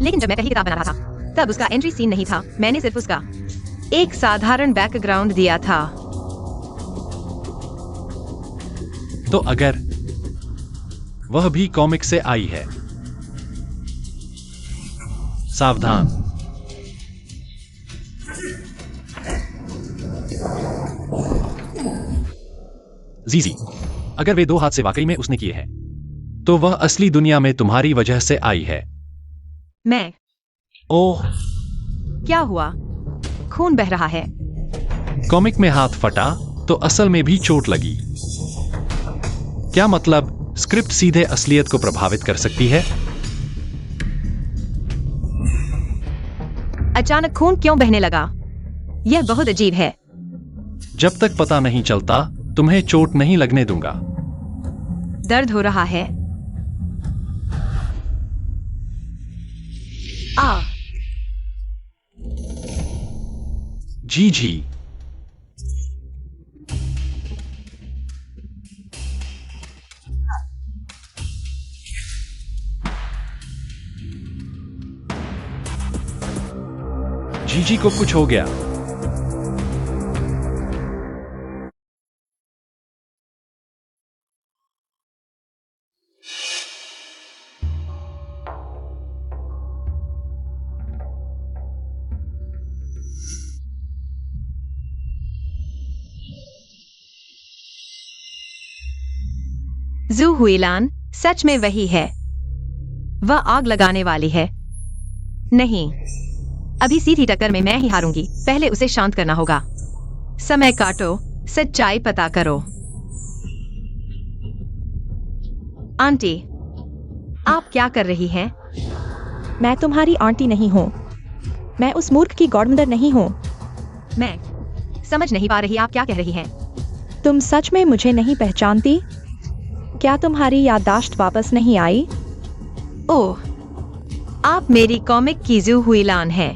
लेकिन जब मैं पहली किताब बना रहा था तब उसका एंट्री सीन नहीं था। मैंने सिर्फ उसका एक साधारण बैकग्राउंड दिया था। तो अगर वह भी कॉमिक से आई है? सावधान। जीजी, अगर वे 2 हादसे वाकई में उसने किए हैं तो वह असली दुनिया में तुम्हारी वजह से आई है। मैं ओह, क्या हुआ? खून बह रहा है। कॉमिक में हाथ फटा तो असल में भी चोट लगी। क्या मतलब स्क्रिप्ट सीधे असलियत को प्रभावित कर सकती है? अचानक खून क्यों बहने लगा? यह बहुत अजीब है। जब तक पता नहीं चलता तुम्हें चोट नहीं लगने दूंगा। दर्द हो रहा है। आ, जी जी। जीजी को कुछ हो गया। जू हुईलान सच में वही है। वह आग लगाने वाली है। नहीं, अभी सीधी टक्कर में मैं ही हारूंगी। पहले उसे शांत करना होगा। समय काटो, सच्चाई पता करो। आंटी, आप क्या कर रही हैं? मैं तुम्हारी आंटी नहीं हूँ। मैं उस मूर्ख की गॉडमदर नहीं हूँ। मैं समझ नहीं पा रही आप क्या कह रही हैं। तुम सच में मुझे नहीं पहचानती? क्या तुम्हारी याददाश्त वापस नहीं आई? ओह, आप मेरी कॉमिक की जू हुईलान हैं।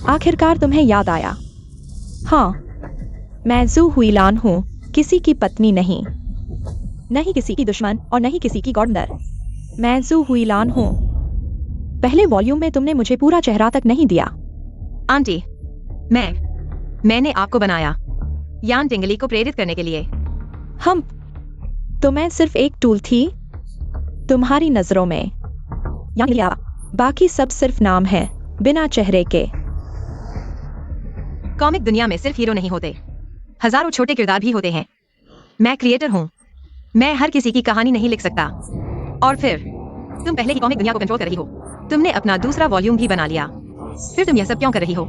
आखिरकार तुम्हें याद आया। हाँ, मैं जू हुईलान हूँ, किसी की पत्नी नहीं, नहीं किसी की दुश्मन और नहीं किसी की गॉडमदर। मैं जू हुईलान हूँ। पहले वॉल्यूम में तुमने मुझे पूरा चेहरा तक नहीं दिया। आंटी, मैंने आपको बनाया यान टिंगली को प्रेरित करने के लिए। तो मैं सिर्फ एक टूल थी तुम्हारी नजरों में। या बाकी सब सिर्फ नाम है, बिना चेहरे के। कॉमिक दुनिया में सिर्फ हीरो नहीं होते, हजारों छोटे किरदार भी होते हैं। मैं क्रिएटर हूँ। मैं हर किसी की कहानी नहीं लिख सकता। और फिर तुम पहले ही कॉमिक दुनिया को कंट्रोल कर रही हो। तुमने अपना दूसरा वॉल्यूम भी बना लिया। फिर तुम यह सब क्यों कर रही हो?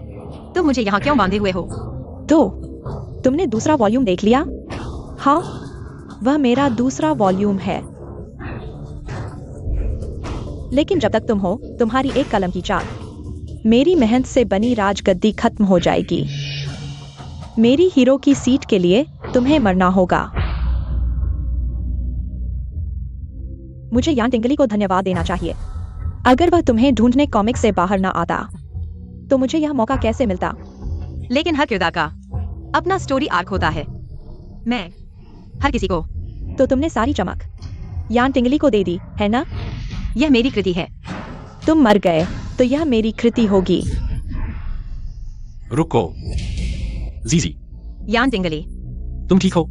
तुम मुझे यहाँ क्यों बांधे हुए हो? तो तुमने दूसरा वॉल्यूम देख लिया? हाँ, वह मेरा दूसरा वॉल्यूम है। लेकिन जब तक तुम हो, तुम्हारी एक कलम की चाल, मेरी मेहनत से बनी राजगद्दी खत्म हो जाएगी। मेरी हीरो की सीट के लिए तुम्हें मरना होगा। मुझे यान टिंगली को धन्यवाद देना चाहिए। अगर वह तुम्हें ढूंढने कॉमिक से बाहर ना आता, तो मुझे यह मौका कैसे मिलता? लेकिन हर किरदार का अपना स्टोरी आर्क होता है। मैं हर किसी को। तो तुमने सारी चमक यान टिंगली को दे दी, है ना? यह मेरी कृति है। तुम मर गए, तो यह मेरी कृति होगी। रुको, जीजी, यान टिंगली, तुम ठीक हो?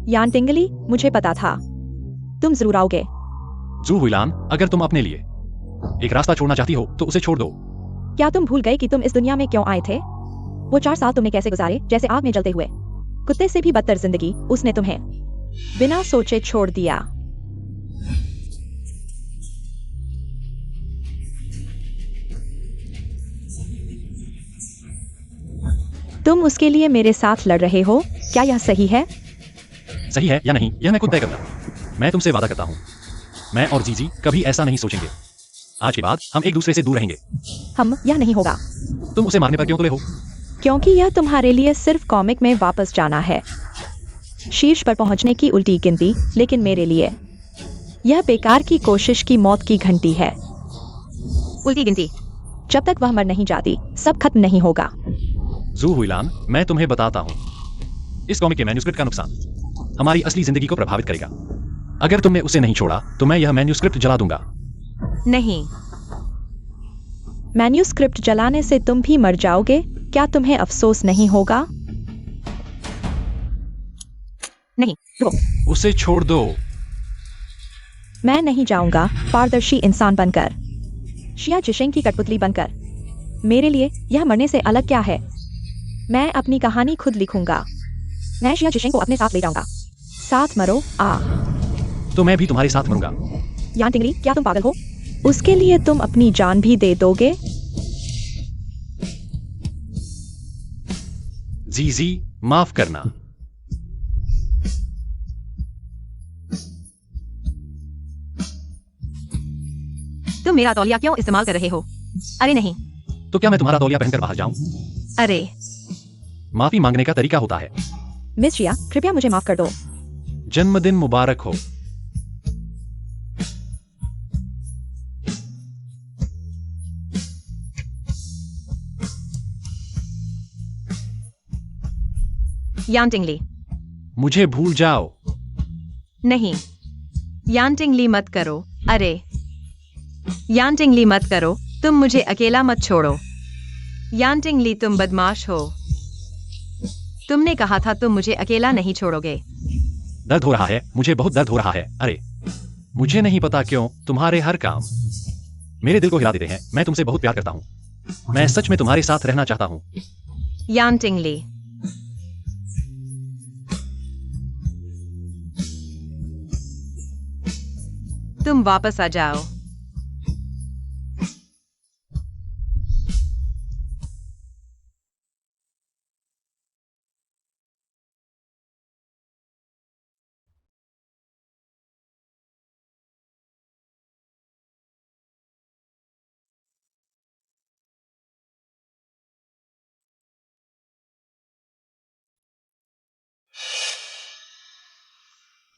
यान टिंगली, मुझे पता था तुम जरूर आओगे। जू हुईलान, अगर तुम अपने लिए एक रास्ता छोड़ना चाहती हो तो उसे छोड़ दो। क्या तुम भूल गए कि तुम इस दुनिया में क्यों आए थे? वो 4 साल तुमने कैसे गुजारे? जैसे आग में जलते हुए। कुत्ते से भी बदतर जिंदगी उसने तुम्हें बिना सोचे छोड़ दिया। तुम उसके लिए मेरे साथ लड़ रहे हो, क्या यह सही है? सही है या नहीं, यह मैं खुद तय करूंगा। मैं तुमसे वादा करता हूँ, मैं और जीजी कभी ऐसा नहीं सोचेंगे। आज के बाद हम एक दूसरे से दूर रहेंगे। यह नहीं होगा। तुम उसे मारने पर क्यों तुले हो? क्योंकि यह तुम्हारे लिए सिर्फ कॉमिक में वापस जाना है, शीर्ष पर पहुंचने की उल्टी गिनती। लेकिन मेरे लिए यह बेकार की कोशिश की मौत की घंटी है। उल्टी गिनती। जब तक वह मर नहीं जाती, सब खत्म नहीं होगा। जू हुईलान, मैं तुम्हें बताता हूँ, इस कॉमिक के मैन्यूस्क्रिप्ट का नुकसान हमारी असली जिंदगी को प्रभावित करेगा। अगर तुमने उसे नहीं छोड़ा तो मैं यह मैन्यूस्क्रिप्ट जला दूंगा। नहीं, मैन्यूस्क्रिप्ट जलाने से तुम भी मर जाओगे। क्या तुम्हें अफसोस नहीं होगा? नहीं, रुको। उसे छोड़ दो। मैं नहीं जाऊंगा, पारदर्शी इंसान बनकर, शिया जिशेंग की कठपुतली बनकर। मेरे लिए यह मरने से अलग क्या है? मैं अपनी कहानी खुद लिखूंगा। मैं शिया जिशेंग को अपने साथ ले जाऊंगा। साथ मरो। तो मैं भी तुम्हारे साथ मरूंगा। यान टिंगली, क्या तुम पागल हो? उसके लिए तुम अपनी जान भी दे दोगे? जी माफ करना। तुम मेरा तौलिया क्यों इस्तेमाल कर रहे हो? अरे नहीं। तो क्या मैं तुम्हारा तौलिया पहनकर बाहर जाऊं? अरे माफी मांगने का तरीका होता है। मिस जिया, कृपया मुझे माफ कर दो। जन्मदिन मुबारक हो। यान टिंगली। मुझे भूल जाओ। नहीं, यान टिंगली मत करो। अरे यान टिंगली मत करो, तुम मुझे अकेला मत छोड़ो। यान टिंगली, तुम बदमाश हो। तुमने कहा था तुम मुझे अकेला नहीं छोड़ोगे। दर्द हो रहा है, मुझे बहुत दर्द हो रहा है। अरे मुझे नहीं पता क्यों तुम्हारे हर काम मेरे दिल को हिला देते हैं। मैं तुमसे बहुत प्यार करता हूँ। मैं सच में तुम्हारे साथ रहना चाहता हूँ। यान टिंगली। तुम वापस आ जाओ।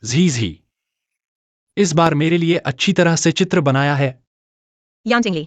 जी इस बार मेरे लिए अच्छी तरह से चित्र बनाया है। यान टिंगली।